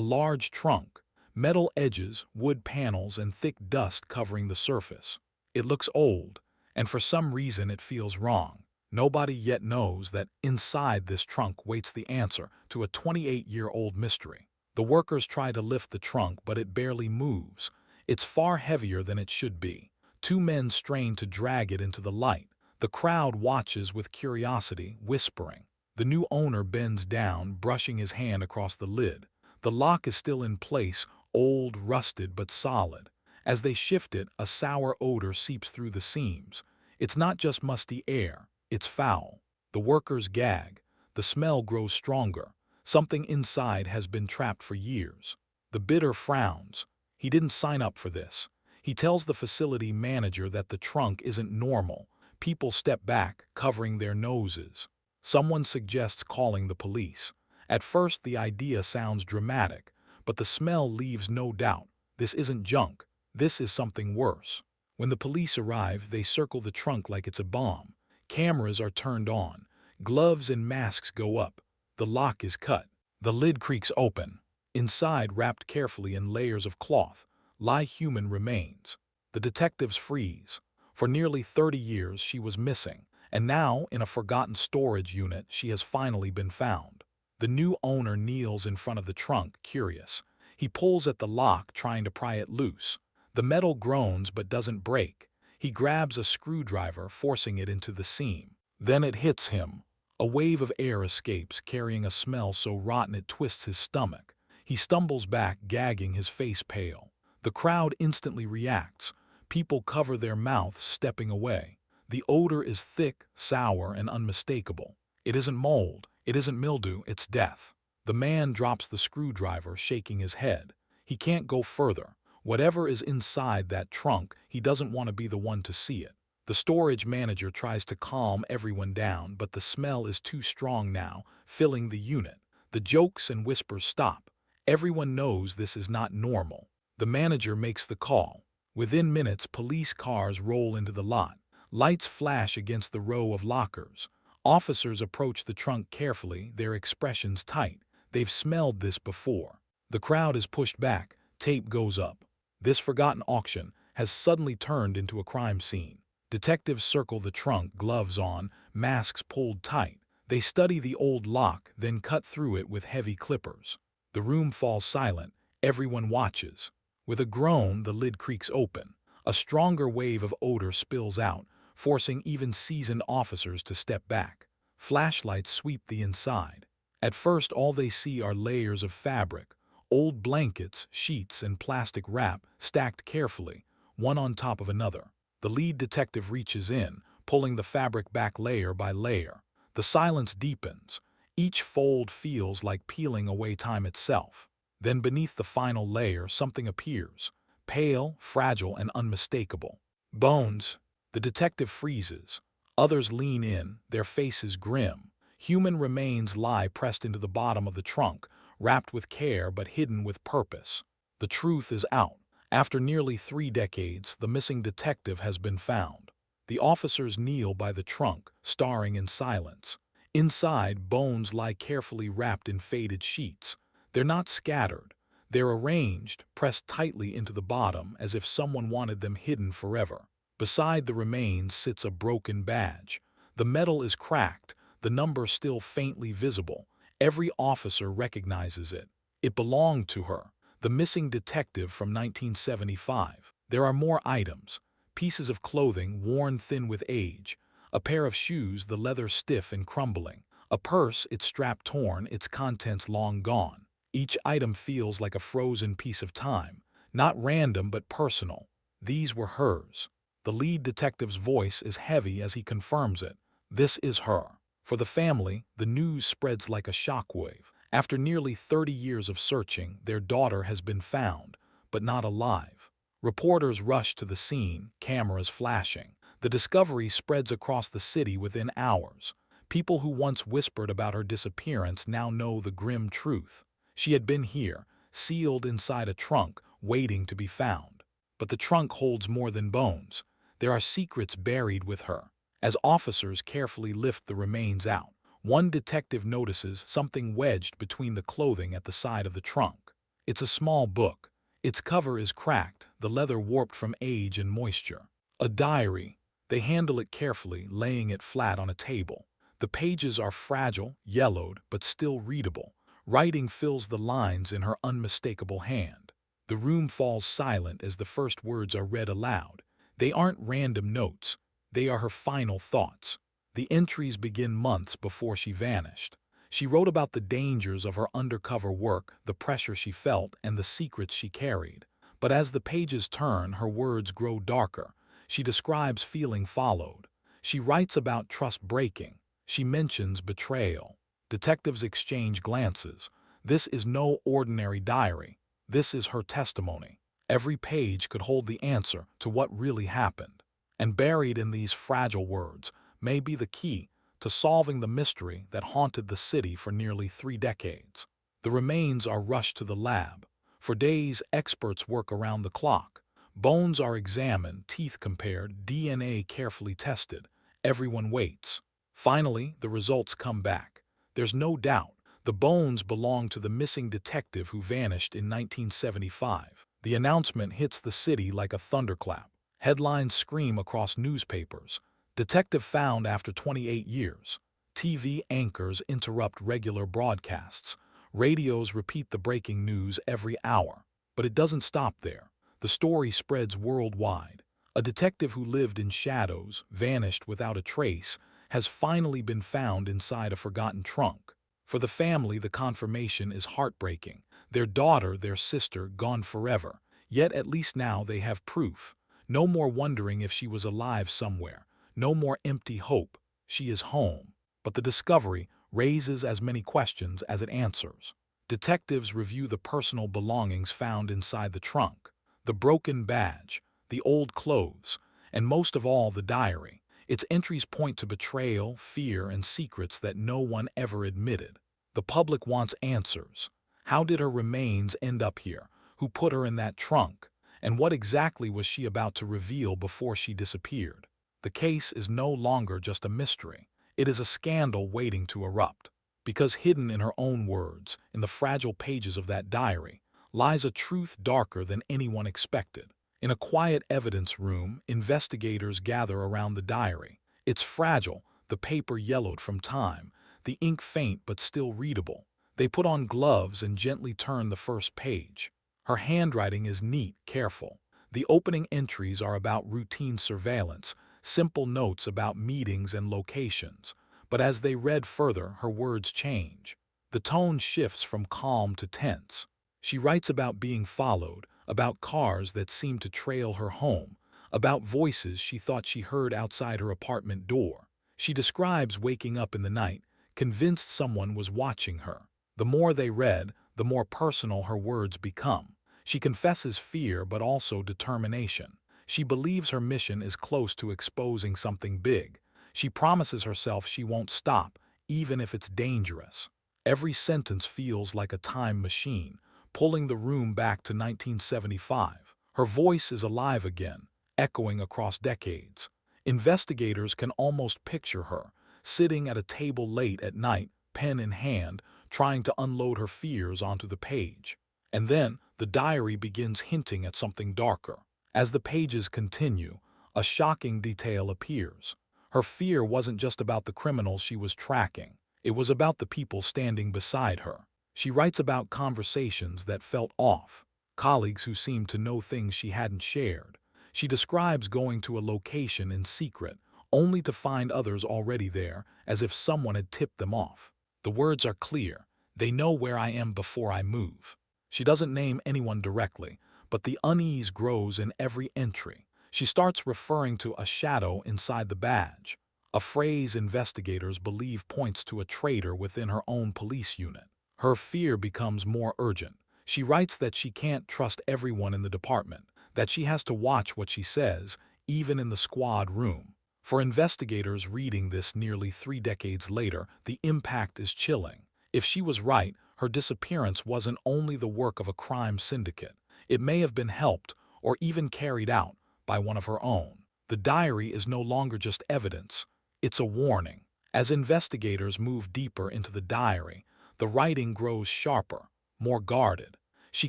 large trunk, metal edges, wood panels, and thick dust covering the surface. It looks old, and for some reason it feels wrong. Nobody yet knows that inside this trunk waits the answer to a 28-year-old mystery. The workers try to lift the trunk, but it barely moves. It's far heavier than it should be. Two men strain to drag it into the light. The crowd watches with curiosity, whispering. The new owner bends down, brushing his hand across the lid. The lock is still in place, old, rusted, but solid. As they shift it, a sour odor seeps through the seams. It's not just musty air, it's foul. The workers gag. The smell grows stronger. Something inside has been trapped for years. The bidder frowns. He didn't sign up for this. He tells the facility manager that the trunk isn't normal. People step back, covering their noses. Someone suggests calling the police. At first, the idea sounds dramatic, but the smell leaves no doubt. This isn't junk. This is something worse. When the police arrive, they circle the trunk like it's a bomb. Cameras are turned on. Gloves and masks go up. The lock is cut. The lid creaks open. Inside, wrapped carefully in layers of cloth, lie human remains. The detectives freeze. For nearly 30 years, she was missing, and now, in a forgotten storage unit, she has finally been found. The new owner kneels in front of the trunk, curious. He pulls at the lock, trying to pry it loose. The metal groans but doesn't break. He grabs a screwdriver, forcing it into the seam. Then it hits him. A wave of air escapes, carrying a smell so rotten it twists his stomach. He stumbles back, gagging, his face pale. The crowd instantly reacts. People cover their mouths, stepping away. The odor is thick, sour, and unmistakable. It isn't mold, it isn't mildew, it's death. The man drops the screwdriver, shaking his head. He can't go further. Whatever is inside that trunk, he doesn't want to be the one to see it. The storage manager tries to calm everyone down, but the smell is too strong now, filling the unit. The jokes and whispers stop. Everyone knows this is not normal. The manager makes the call. Within minutes, police cars roll into the lot. Lights flash against the row of lockers. Officers approach the trunk carefully, their expressions tight. They've smelled this before. The crowd is pushed back. Tape goes up. This forgotten auction has suddenly turned into a crime scene. Detectives circle the trunk, gloves on, masks pulled tight. They study the old lock, then cut through it with heavy clippers. The room falls silent. Everyone watches. With a groan, the lid creaks open. A stronger wave of odor spills out, forcing even seasoned officers to step back. Flashlights sweep the inside. At first, all they see are layers of fabric, old blankets, sheets, and plastic wrap stacked carefully, one on top of another. The lead detective reaches in, pulling the fabric back layer by layer. The silence deepens. Each fold feels like peeling away time itself. Then beneath the final layer, something appears, pale, fragile, and unmistakable. Bones. The detective freezes. Others lean in, their faces grim. Human remains lie pressed into the bottom of the trunk, wrapped with care but hidden with purpose. The truth is out. After nearly 3 decades, the missing detective has been found. The officers kneel by the trunk, staring in silence. Inside, bones lie carefully wrapped in faded sheets. They're not scattered. They're arranged, pressed tightly into the bottom as if someone wanted them hidden forever. Beside the remains sits a broken badge. The metal is cracked, the number still faintly visible. Every officer recognizes it. It belonged to her, the missing detective from 1975. There are more items. Pieces of clothing worn thin with age. A pair of shoes, the leather stiff and crumbling. A purse, its strap torn, its contents long gone. Each item feels like a frozen piece of time. Not random, but personal. These were hers. The lead detective's voice is heavy as he confirms it. This is her. For the family, the news spreads like a shockwave. After nearly 30 years of searching, their daughter has been found, but not alive. Reporters rush to the scene, cameras flashing. The discovery spreads across the city within hours. People who once whispered about her disappearance now know the grim truth. She had been here, sealed inside a trunk, waiting to be found. But the trunk holds more than bones. There are secrets buried with her. As officers carefully lift the remains out, one detective notices something wedged between the clothing at the side of the trunk. It's a small book. Its cover is cracked, the leather warped from age and moisture. A diary. They handle it carefully, laying it flat on a table. The pages are fragile, yellowed, but still readable. Writing fills the lines in her unmistakable hand. The room falls silent as the first words are read aloud. They aren't random notes. They are her final thoughts. The entries begin months before she vanished. She wrote about the dangers of her undercover work, the pressure she felt, and the secrets she carried. But as the pages turn, her words grow darker. She describes feeling followed. She writes about trust breaking. She mentions betrayal. Detectives exchange glances. This is no ordinary diary. This is her testimony. Every page could hold the answer to what really happened. And buried in these fragile words may be the key to solving the mystery that haunted the city for nearly 3 decades. The remains are rushed to the lab. For days, experts work around the clock. Bones are examined, teeth compared, DNA carefully tested. Everyone waits. Finally, the results come back. There's no doubt. The bones belong to the missing detective who vanished in 1975. The announcement hits the city like a thunderclap. Headlines scream across newspapers. Detective found after 28 years. TV anchors interrupt regular broadcasts. Radios repeat the breaking news every hour. But it doesn't stop there. The story spreads worldwide. A detective who lived in shadows, vanished without a trace, has finally been found inside a forgotten trunk. For the family, the confirmation is heartbreaking. Their daughter, their sister, gone forever. Yet at least now they have proof. No more wondering if she was alive somewhere. No more empty hope. She is home. But the discovery raises as many questions as it answers. Detectives review the personal belongings found inside the trunk, the broken badge, the old clothes, and most of all the diary. Its entries point to betrayal, fear, and secrets that no one ever admitted. The public wants answers. How did her remains end up here? Who put her in that trunk? And what exactly was she about to reveal before she disappeared? The case is no longer just a mystery. It is a scandal waiting to erupt. Because hidden in her own words, in the fragile pages of that diary, lies a truth darker than anyone expected. In a quiet evidence room, investigators gather around the diary. It's fragile, the paper yellowed from time, the ink faint but still readable. They put on gloves and gently turn the first page. Her handwriting is neat, careful. The opening entries are about routine surveillance, simple notes about meetings and locations. But as they read further, her words change. The tone shifts from calm to tense. She writes about being followed, about cars that seemed to trail her home, about voices she thought she heard outside her apartment door. She describes waking up in the night, convinced someone was watching her. The more they read, the more personal her words become. She confesses fear but also determination. She believes her mission is close to exposing something big. She promises herself she won't stop, even if it's dangerous. Every sentence feels like a time machine, pulling the room back to 1975. Her voice is alive again, echoing across decades. Investigators can almost picture her, sitting at a table late at night, pen in hand, trying to unload her fears onto the page. And then, the diary begins hinting at something darker. As the pages continue, a shocking detail appears. Her fear wasn't just about the criminals she was tracking. It was about the people standing beside her. She writes about conversations that felt off, colleagues who seemed to know things she hadn't shared. She describes going to a location in secret, only to find others already there, as if someone had tipped them off. The words are clear. They know where I am before I move. She doesn't name anyone directly, but the unease grows in every entry. She starts referring to a shadow inside the badge, a phrase investigators believe points to a traitor within her own police unit. Her fear becomes more urgent. She writes that she can't trust everyone in the department, that she has to watch what she says, even in the squad room. For investigators reading this nearly 3 decades later, the impact is chilling. If she was right, her disappearance wasn't only the work of a crime syndicate. It may have been helped, or even carried out, by one of her own. The diary is no longer just evidence. It's a warning. As investigators move deeper into the diary, the writing grows sharper, more guarded. She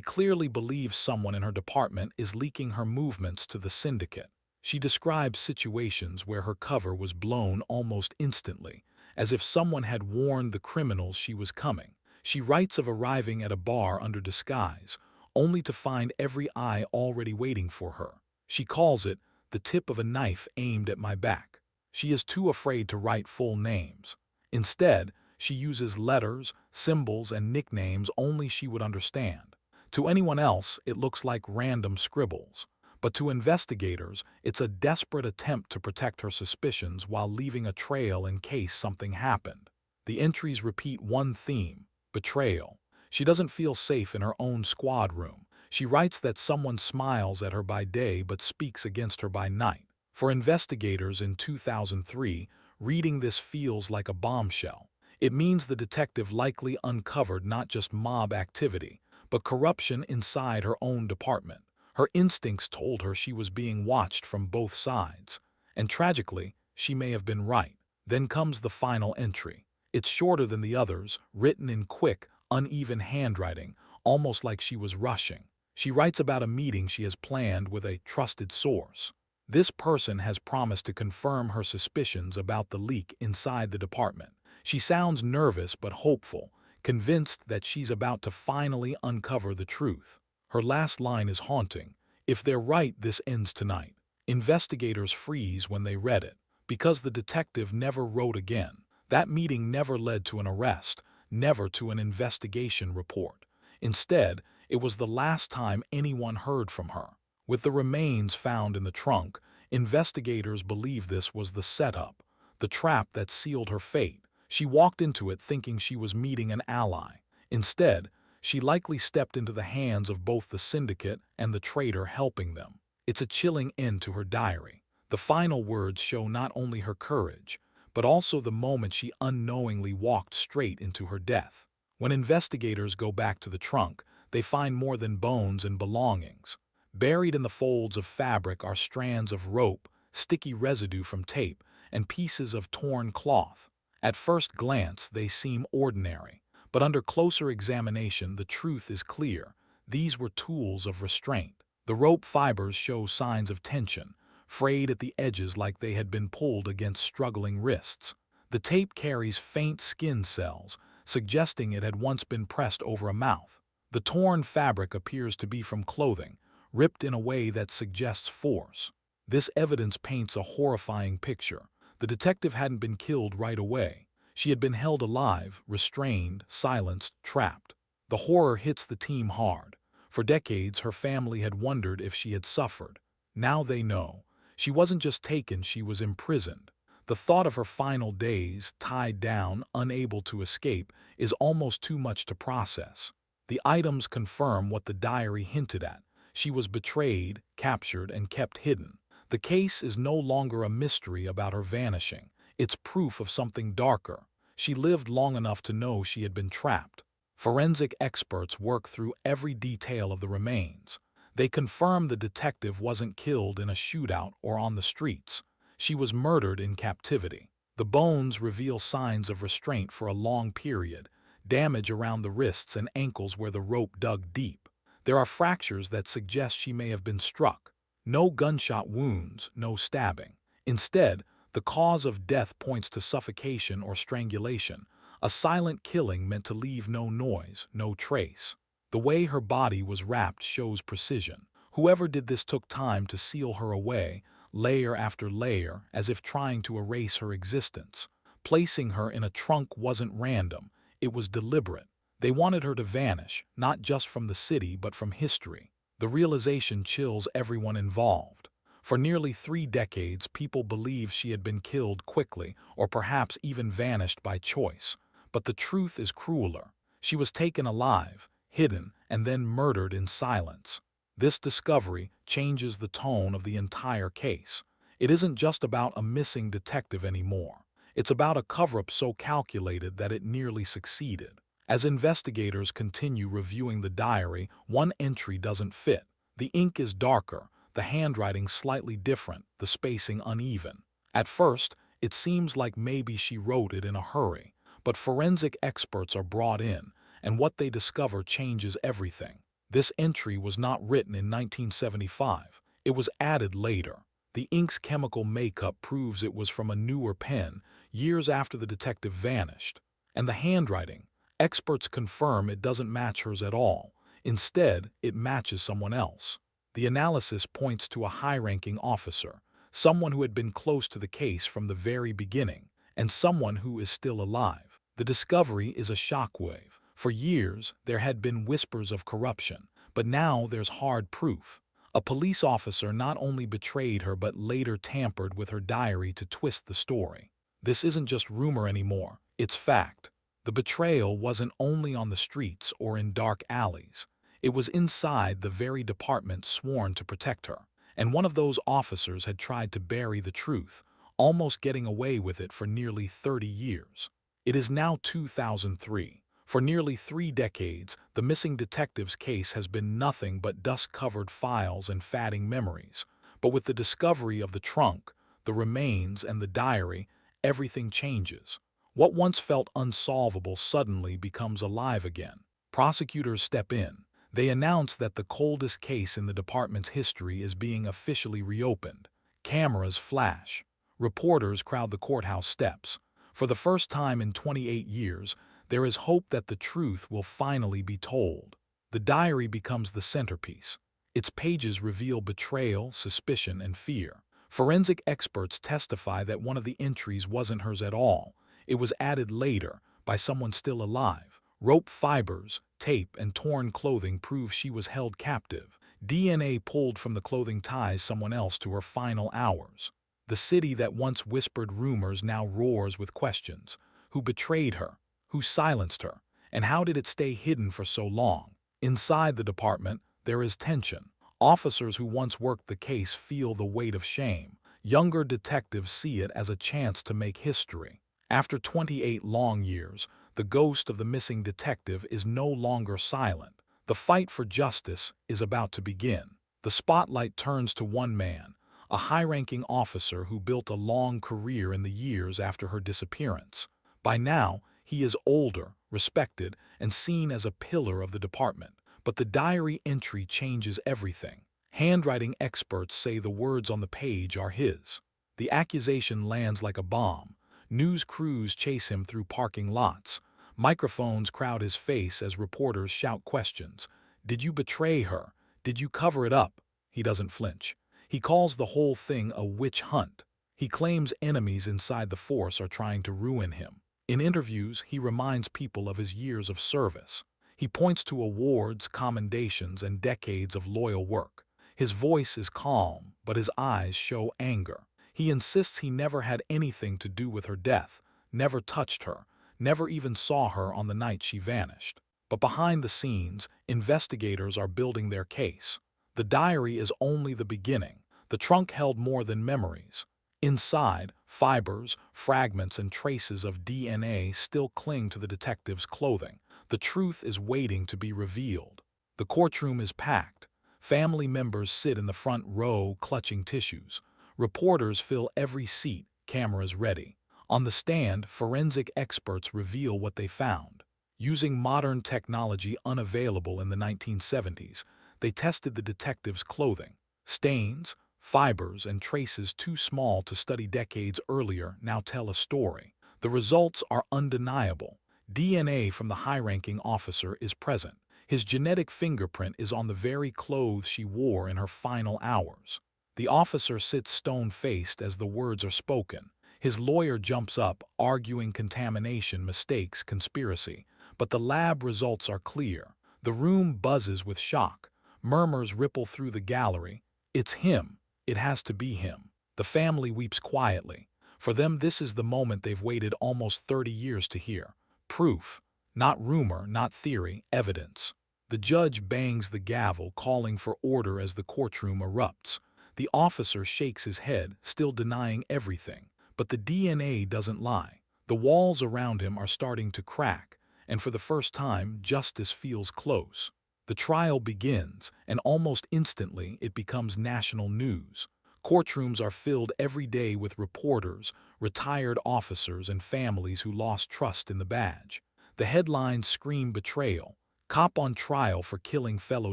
clearly believes someone in her department is leaking her movements to the syndicate. She describes situations where her cover was blown almost instantly, as if someone had warned the criminals she was coming. She writes of arriving at a bar under disguise, only to find every eye already waiting for her. She calls it the tip of a knife aimed at my back. She is too afraid to write full names. Instead, she uses letters, symbols, and nicknames only she would understand. To anyone else, it looks like random scribbles. But to investigators, it's a desperate attempt to protect her suspicions while leaving a trail in case something happened. The entries repeat one theme: betrayal. She doesn't feel safe in her own squad room. She writes that someone smiles at her by day but speaks against her by night. For investigators in 2003, reading this feels like a bombshell. It means the detective likely uncovered not just mob activity, but corruption inside her own department. Her instincts told her she was being watched from both sides. And tragically, she may have been right. Then comes the final entry. It's shorter than the others, written in quick, uneven handwriting, almost like she was rushing. She writes about a meeting she has planned with a trusted source. This person has promised to confirm her suspicions about the leak inside the department. She sounds nervous but hopeful, convinced that she's about to finally uncover the truth. Her last line is haunting: "If they're right, this ends tonight." Investigators freeze when they read it, because the detective never wrote again. That meeting never led to an arrest, never to an investigation report. Instead, it was the last time anyone heard from her. With the remains found in the trunk, investigators believe this was the setup, the trap that sealed her fate. She walked into it thinking she was meeting an ally. Instead, she likely stepped into the hands of both the syndicate and the traitor helping them. It's a chilling end to her diary. The final words show not only her courage, but also the moment she unknowingly walked straight into her death. When investigators go back to the trunk, they find more than bones and belongings. Buried in the folds of fabric are strands of rope, sticky residue from tape, and pieces of torn cloth. At first glance, they seem ordinary, but under closer examination, the truth is clear. These were tools of restraint. The rope fibers show signs of tension, frayed at the edges like they had been pulled against struggling wrists. The tape carries faint skin cells, suggesting it had once been pressed over a mouth. The torn fabric appears to be from clothing, ripped in a way that suggests force. This evidence paints a horrifying picture. The detective hadn't been killed right away. She had been held alive, restrained, silenced, trapped. The horror hits the team hard. For decades, her family had wondered if she had suffered. Now they know. She wasn't just taken, she was imprisoned. The thought of her final days, tied down, unable to escape, is almost too much to process. The items confirm what the diary hinted at. She was betrayed, captured, and kept hidden. The case is no longer a mystery about her vanishing. It's proof of something darker. She lived long enough to know she had been trapped. Forensic experts work through every detail of the remains. They confirm the detective wasn't killed in a shootout or on the streets. She was murdered in captivity. The bones reveal signs of restraint for a long period, damage around the wrists and ankles where the rope dug deep. There are fractures that suggest she may have been struck. No gunshot wounds, no stabbing. Instead, the cause of death points to suffocation or strangulation, a silent killing meant to leave no noise, no trace. The way her body was wrapped shows precision. Whoever did this took time to seal her away, layer after layer, as if trying to erase her existence. Placing her in a trunk wasn't random, it was deliberate. They wanted her to vanish, not just from the city but from history. The realization chills everyone involved. For nearly 3 decades, people believed she had been killed quickly, or perhaps even vanished by choice. But the truth is crueler. She was taken alive, hidden, and then murdered in silence. This discovery changes the tone of the entire case. It isn't just about a missing detective anymore. It's about a cover-up so calculated that it nearly succeeded. As investigators continue reviewing the diary, one entry doesn't fit. The ink is darker, the handwriting slightly different, the spacing uneven. At first, It seems like maybe she wrote it in a hurry, but forensic experts are brought in, and what they discover changes everything. This entry was not written in 1975. It was added later. The ink's chemical makeup proves it was from a newer pen, years after the detective vanished. And the handwriting, experts confirm it doesn't match hers at all. Instead, it matches someone else. The analysis points to a high-ranking officer, someone who had been close to the case from the very beginning, and someone who is still alive. The discovery is a shockwave. For years, there had been whispers of corruption, but now there's hard proof. A police officer not only betrayed her but later tampered with her diary to twist the story. This isn't just rumor anymore, it's fact. The betrayal wasn't only on the streets or in dark alleys. It was inside the very department sworn to protect her. And one of those officers had tried to bury the truth, almost getting away with it for nearly 30 years. It is now 2003. For nearly 3 decades, the missing detective's case has been nothing but dust-covered files and fading memories. But with the discovery of the trunk, the remains, and the diary, everything changes. What once felt unsolvable suddenly becomes alive again. Prosecutors step in. They announce that the coldest case in the department's history is being officially reopened. Cameras flash. Reporters crowd the courthouse steps. For the first time in 28 years, there is hope that the truth will finally be told. The diary becomes the centerpiece. Its pages reveal betrayal, suspicion, and fear. Forensic experts testify that one of the entries wasn't hers at all. It was added later, by someone still alive. Rope fibers, tape, and torn clothing prove she was held captive. DNA pulled from the clothing ties someone else to her final hours. The city that once whispered rumors now roars with questions. Who betrayed her? Who silenced her? And how did it stay hidden for so long? Inside the department, there is tension. Officers who once worked the case feel the weight of shame. Younger detectives see it as a chance to make history. After 28 long years, the ghost of the missing detective is no longer silent. The fight for justice is about to begin. The spotlight turns to one man, a high-ranking officer who built a long career in the years after her disappearance. By now, he is older, respected, and seen as a pillar of the department. But the diary entry changes everything. Handwriting experts say the words on the page are his. The accusation lands like a bomb. News crews chase him through parking lots. Microphones crowd his face as reporters shout questions. Did you betray her? Did you cover it up? He doesn't flinch. He calls the whole thing a witch hunt. He claims enemies inside the force are trying to ruin him. In interviews, he reminds people of his years of service. He points to awards, commendations, and decades of loyal work. His voice is calm, but his eyes show anger. He insists he never had anything to do with her death, never touched her, never even saw her on the night she vanished. But behind the scenes, investigators are building their case. The diary is only the beginning. The trunk held more than memories. Inside, fibers, fragments, and traces of DNA still cling to the detective's clothing. The truth is waiting to be revealed. The courtroom is packed. Family members sit in the front row clutching tissues. Reporters fill every seat, cameras ready. On the stand, forensic experts reveal what they found. Using modern technology unavailable in the 1970s, they tested the detective's clothing. Stains, fibers, and traces too small to study decades earlier now tell a story. The results are undeniable. DNA from the high-ranking officer is present. His genetic fingerprint is on the very clothes she wore in her final hours. The officer sits stone-faced as the words are spoken. His lawyer jumps up, arguing contamination, mistakes, conspiracy. But the lab results are clear. The room buzzes with shock. Murmurs ripple through the gallery. It's him. It has to be him. The family weeps quietly. For them, this is the moment they've waited almost 30 years to hear. Proof. Not rumor, not theory, evidence. The judge bangs the gavel, calling for order as the courtroom erupts. The officer shakes his head, still denying everything. But the DNA doesn't lie. The walls around him are starting to crack, and for the first time, justice feels close. The trial begins, and almost instantly it becomes national news. Courtrooms are filled every day with reporters, retired officers, and families who lost trust in the badge. The headlines scream betrayal, cop on trial for killing fellow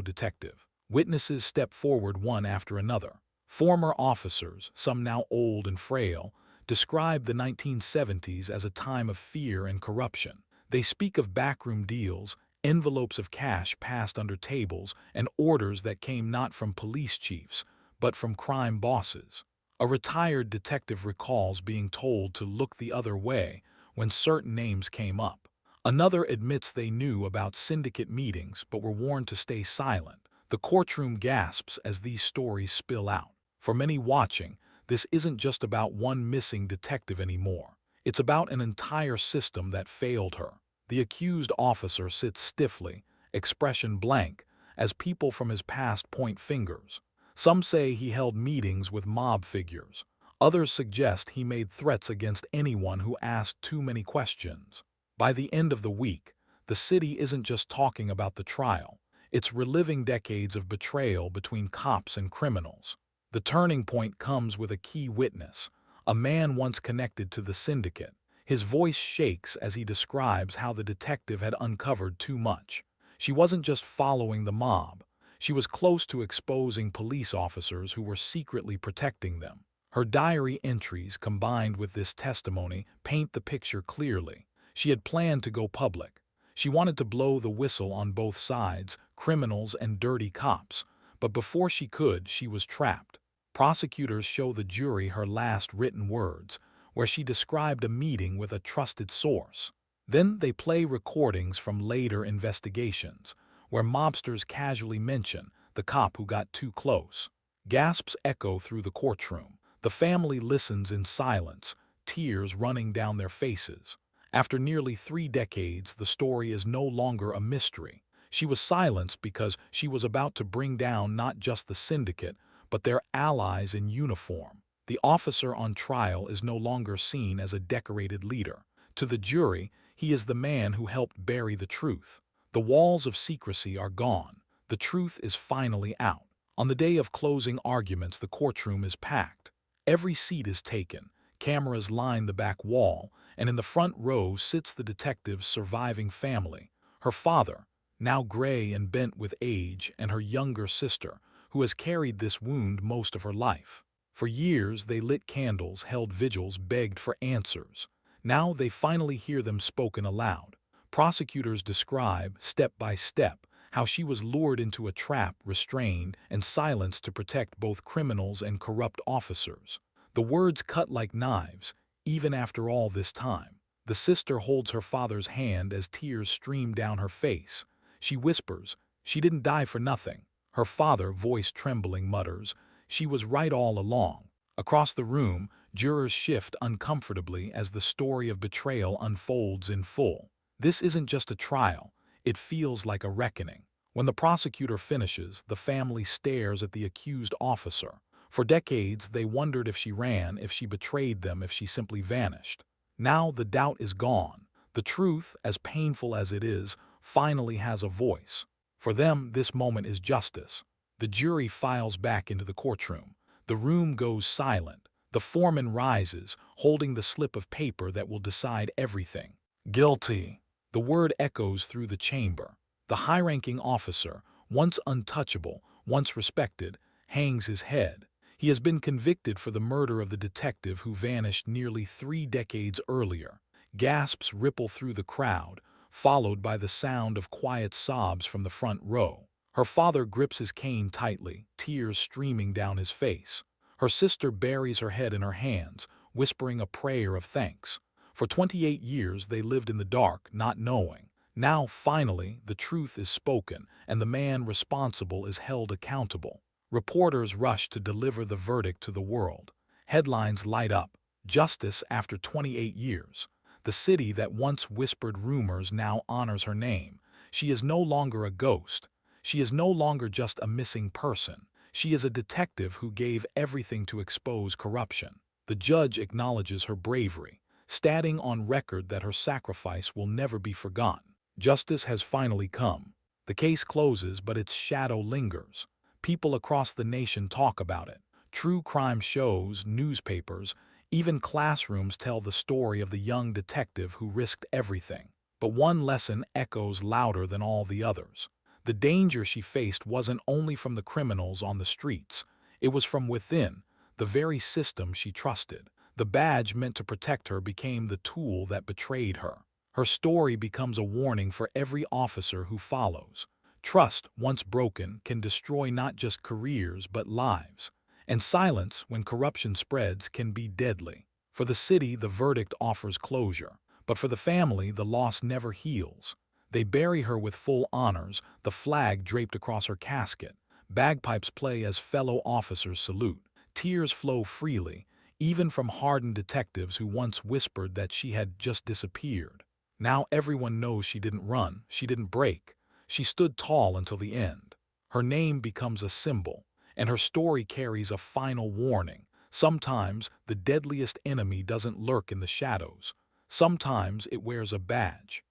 detective. Witnesses step forward one after another. Former officers, some now old and frail, describe the 1970s as a time of fear and corruption. They speak of backroom deals, envelopes of cash passed under tables, and orders that came not from police chiefs, but from crime bosses. A retired detective recalls being told to look the other way when certain names came up. Another admits they knew about syndicate meetings but were warned to stay silent. The courtroom gasps as these stories spill out. For many watching, this isn't just about one missing detective anymore. It's about an entire system that failed her. The accused officer sits stiffly, expression blank, as people from his past point fingers. Some say he held meetings with mob figures. Others suggest he made threats against anyone who asked too many questions. By the end of the week, the city isn't just talking about the trial. It's reliving decades of betrayal between cops and criminals. The turning point comes with a key witness, a man once connected to the syndicate. His voice shakes as he describes how the detective had uncovered too much. She wasn't just following the mob. She was close to exposing police officers who were secretly protecting them. Her diary entries, combined with this testimony, paint the picture clearly. She had planned to go public. She wanted to blow the whistle on both sides, criminals and dirty cops. But before she could, she was trapped. Prosecutors show the jury her last written words, where she described a meeting with a trusted source. Then they play recordings from later investigations, where mobsters casually mention the cop who got too close. Gasps echo through the courtroom. The family listens in silence, tears running down their faces. After nearly 3 decades, the story is no longer a mystery. She was silenced because she was about to bring down not just the syndicate, but their allies in uniform. The officer on trial is no longer seen as a decorated leader. To the jury, he is the man who helped bury the truth. The walls of secrecy are gone. The truth is finally out. On the day of closing arguments, the courtroom is packed. Every seat is taken. Cameras line the back wall, and in the front row sits the detective's surviving family. Her father, now gray and bent with age, and her younger sister, who has carried this wound most of her life. For years, they lit candles, held vigils, begged for answers. Now they finally hear them spoken aloud. Prosecutors describe, step by step, how she was lured into a trap, restrained, and silenced to protect both criminals and corrupt officers. The words cut like knives, even after all this time. The sister holds her father's hand as tears stream down her face. She whispers, "She didn't die for nothing." Her father, voice trembling, mutters, "She was right all along." Across the room, jurors shift uncomfortably as the story of betrayal unfolds in full. This isn't just a trial. It feels like a reckoning. When the prosecutor finishes, the family stares at the accused officer. For decades, they wondered if she ran, if she betrayed them, if she simply vanished. Now the doubt is gone. The truth, as painful as it is, finally has a voice. For them, this moment is justice. The jury files back into the courtroom. The room goes silent. The foreman rises, holding the slip of paper that will decide everything. Guilty. The word echoes through the chamber. The high-ranking officer, once untouchable, once respected, hangs his head. He has been convicted for the murder of the detective who vanished nearly 3 decades earlier. Gasps ripple through the crowd, followed by the sound of quiet sobs from the front row. Her father grips his cane tightly, tears streaming down his face. Her sister buries her head in her hands, whispering a prayer of thanks. For 28 years they lived in the dark, not knowing. Now, finally, the truth is spoken, and the man responsible is held accountable. Reporters rush to deliver the verdict to the world. Headlines light up. Justice after 28 years. The city that once whispered rumors now honors her name. She is no longer a ghost. She is no longer just a missing person. She is a detective who gave everything to expose corruption. The judge acknowledges her bravery, stating on record that her sacrifice will never be forgotten. Justice has finally come. The case closes, but its shadow lingers. People across the nation talk about it. True crime shows, newspapers, even classrooms tell the story of the young detective who risked everything. But one lesson echoes louder than all the others. The danger she faced wasn't only from the criminals on the streets, it was from within, the very system she trusted. The badge meant to protect her became the tool that betrayed her. Her story becomes a warning for every officer who follows. Trust, once broken, can destroy not just careers but lives. And silence, when corruption spreads, can be deadly. For the city, the verdict offers closure. But for the family, the loss never heals. They bury her with full honors, the flag draped across her casket. Bagpipes play as fellow officers salute. Tears flow freely, even from hardened detectives who once whispered that she had just disappeared. Now everyone knows she didn't run, she didn't break. She stood tall until the end. Her name becomes a symbol, and her story carries a final warning. Sometimes the deadliest enemy doesn't lurk in the shadows. Sometimes it wears a badge.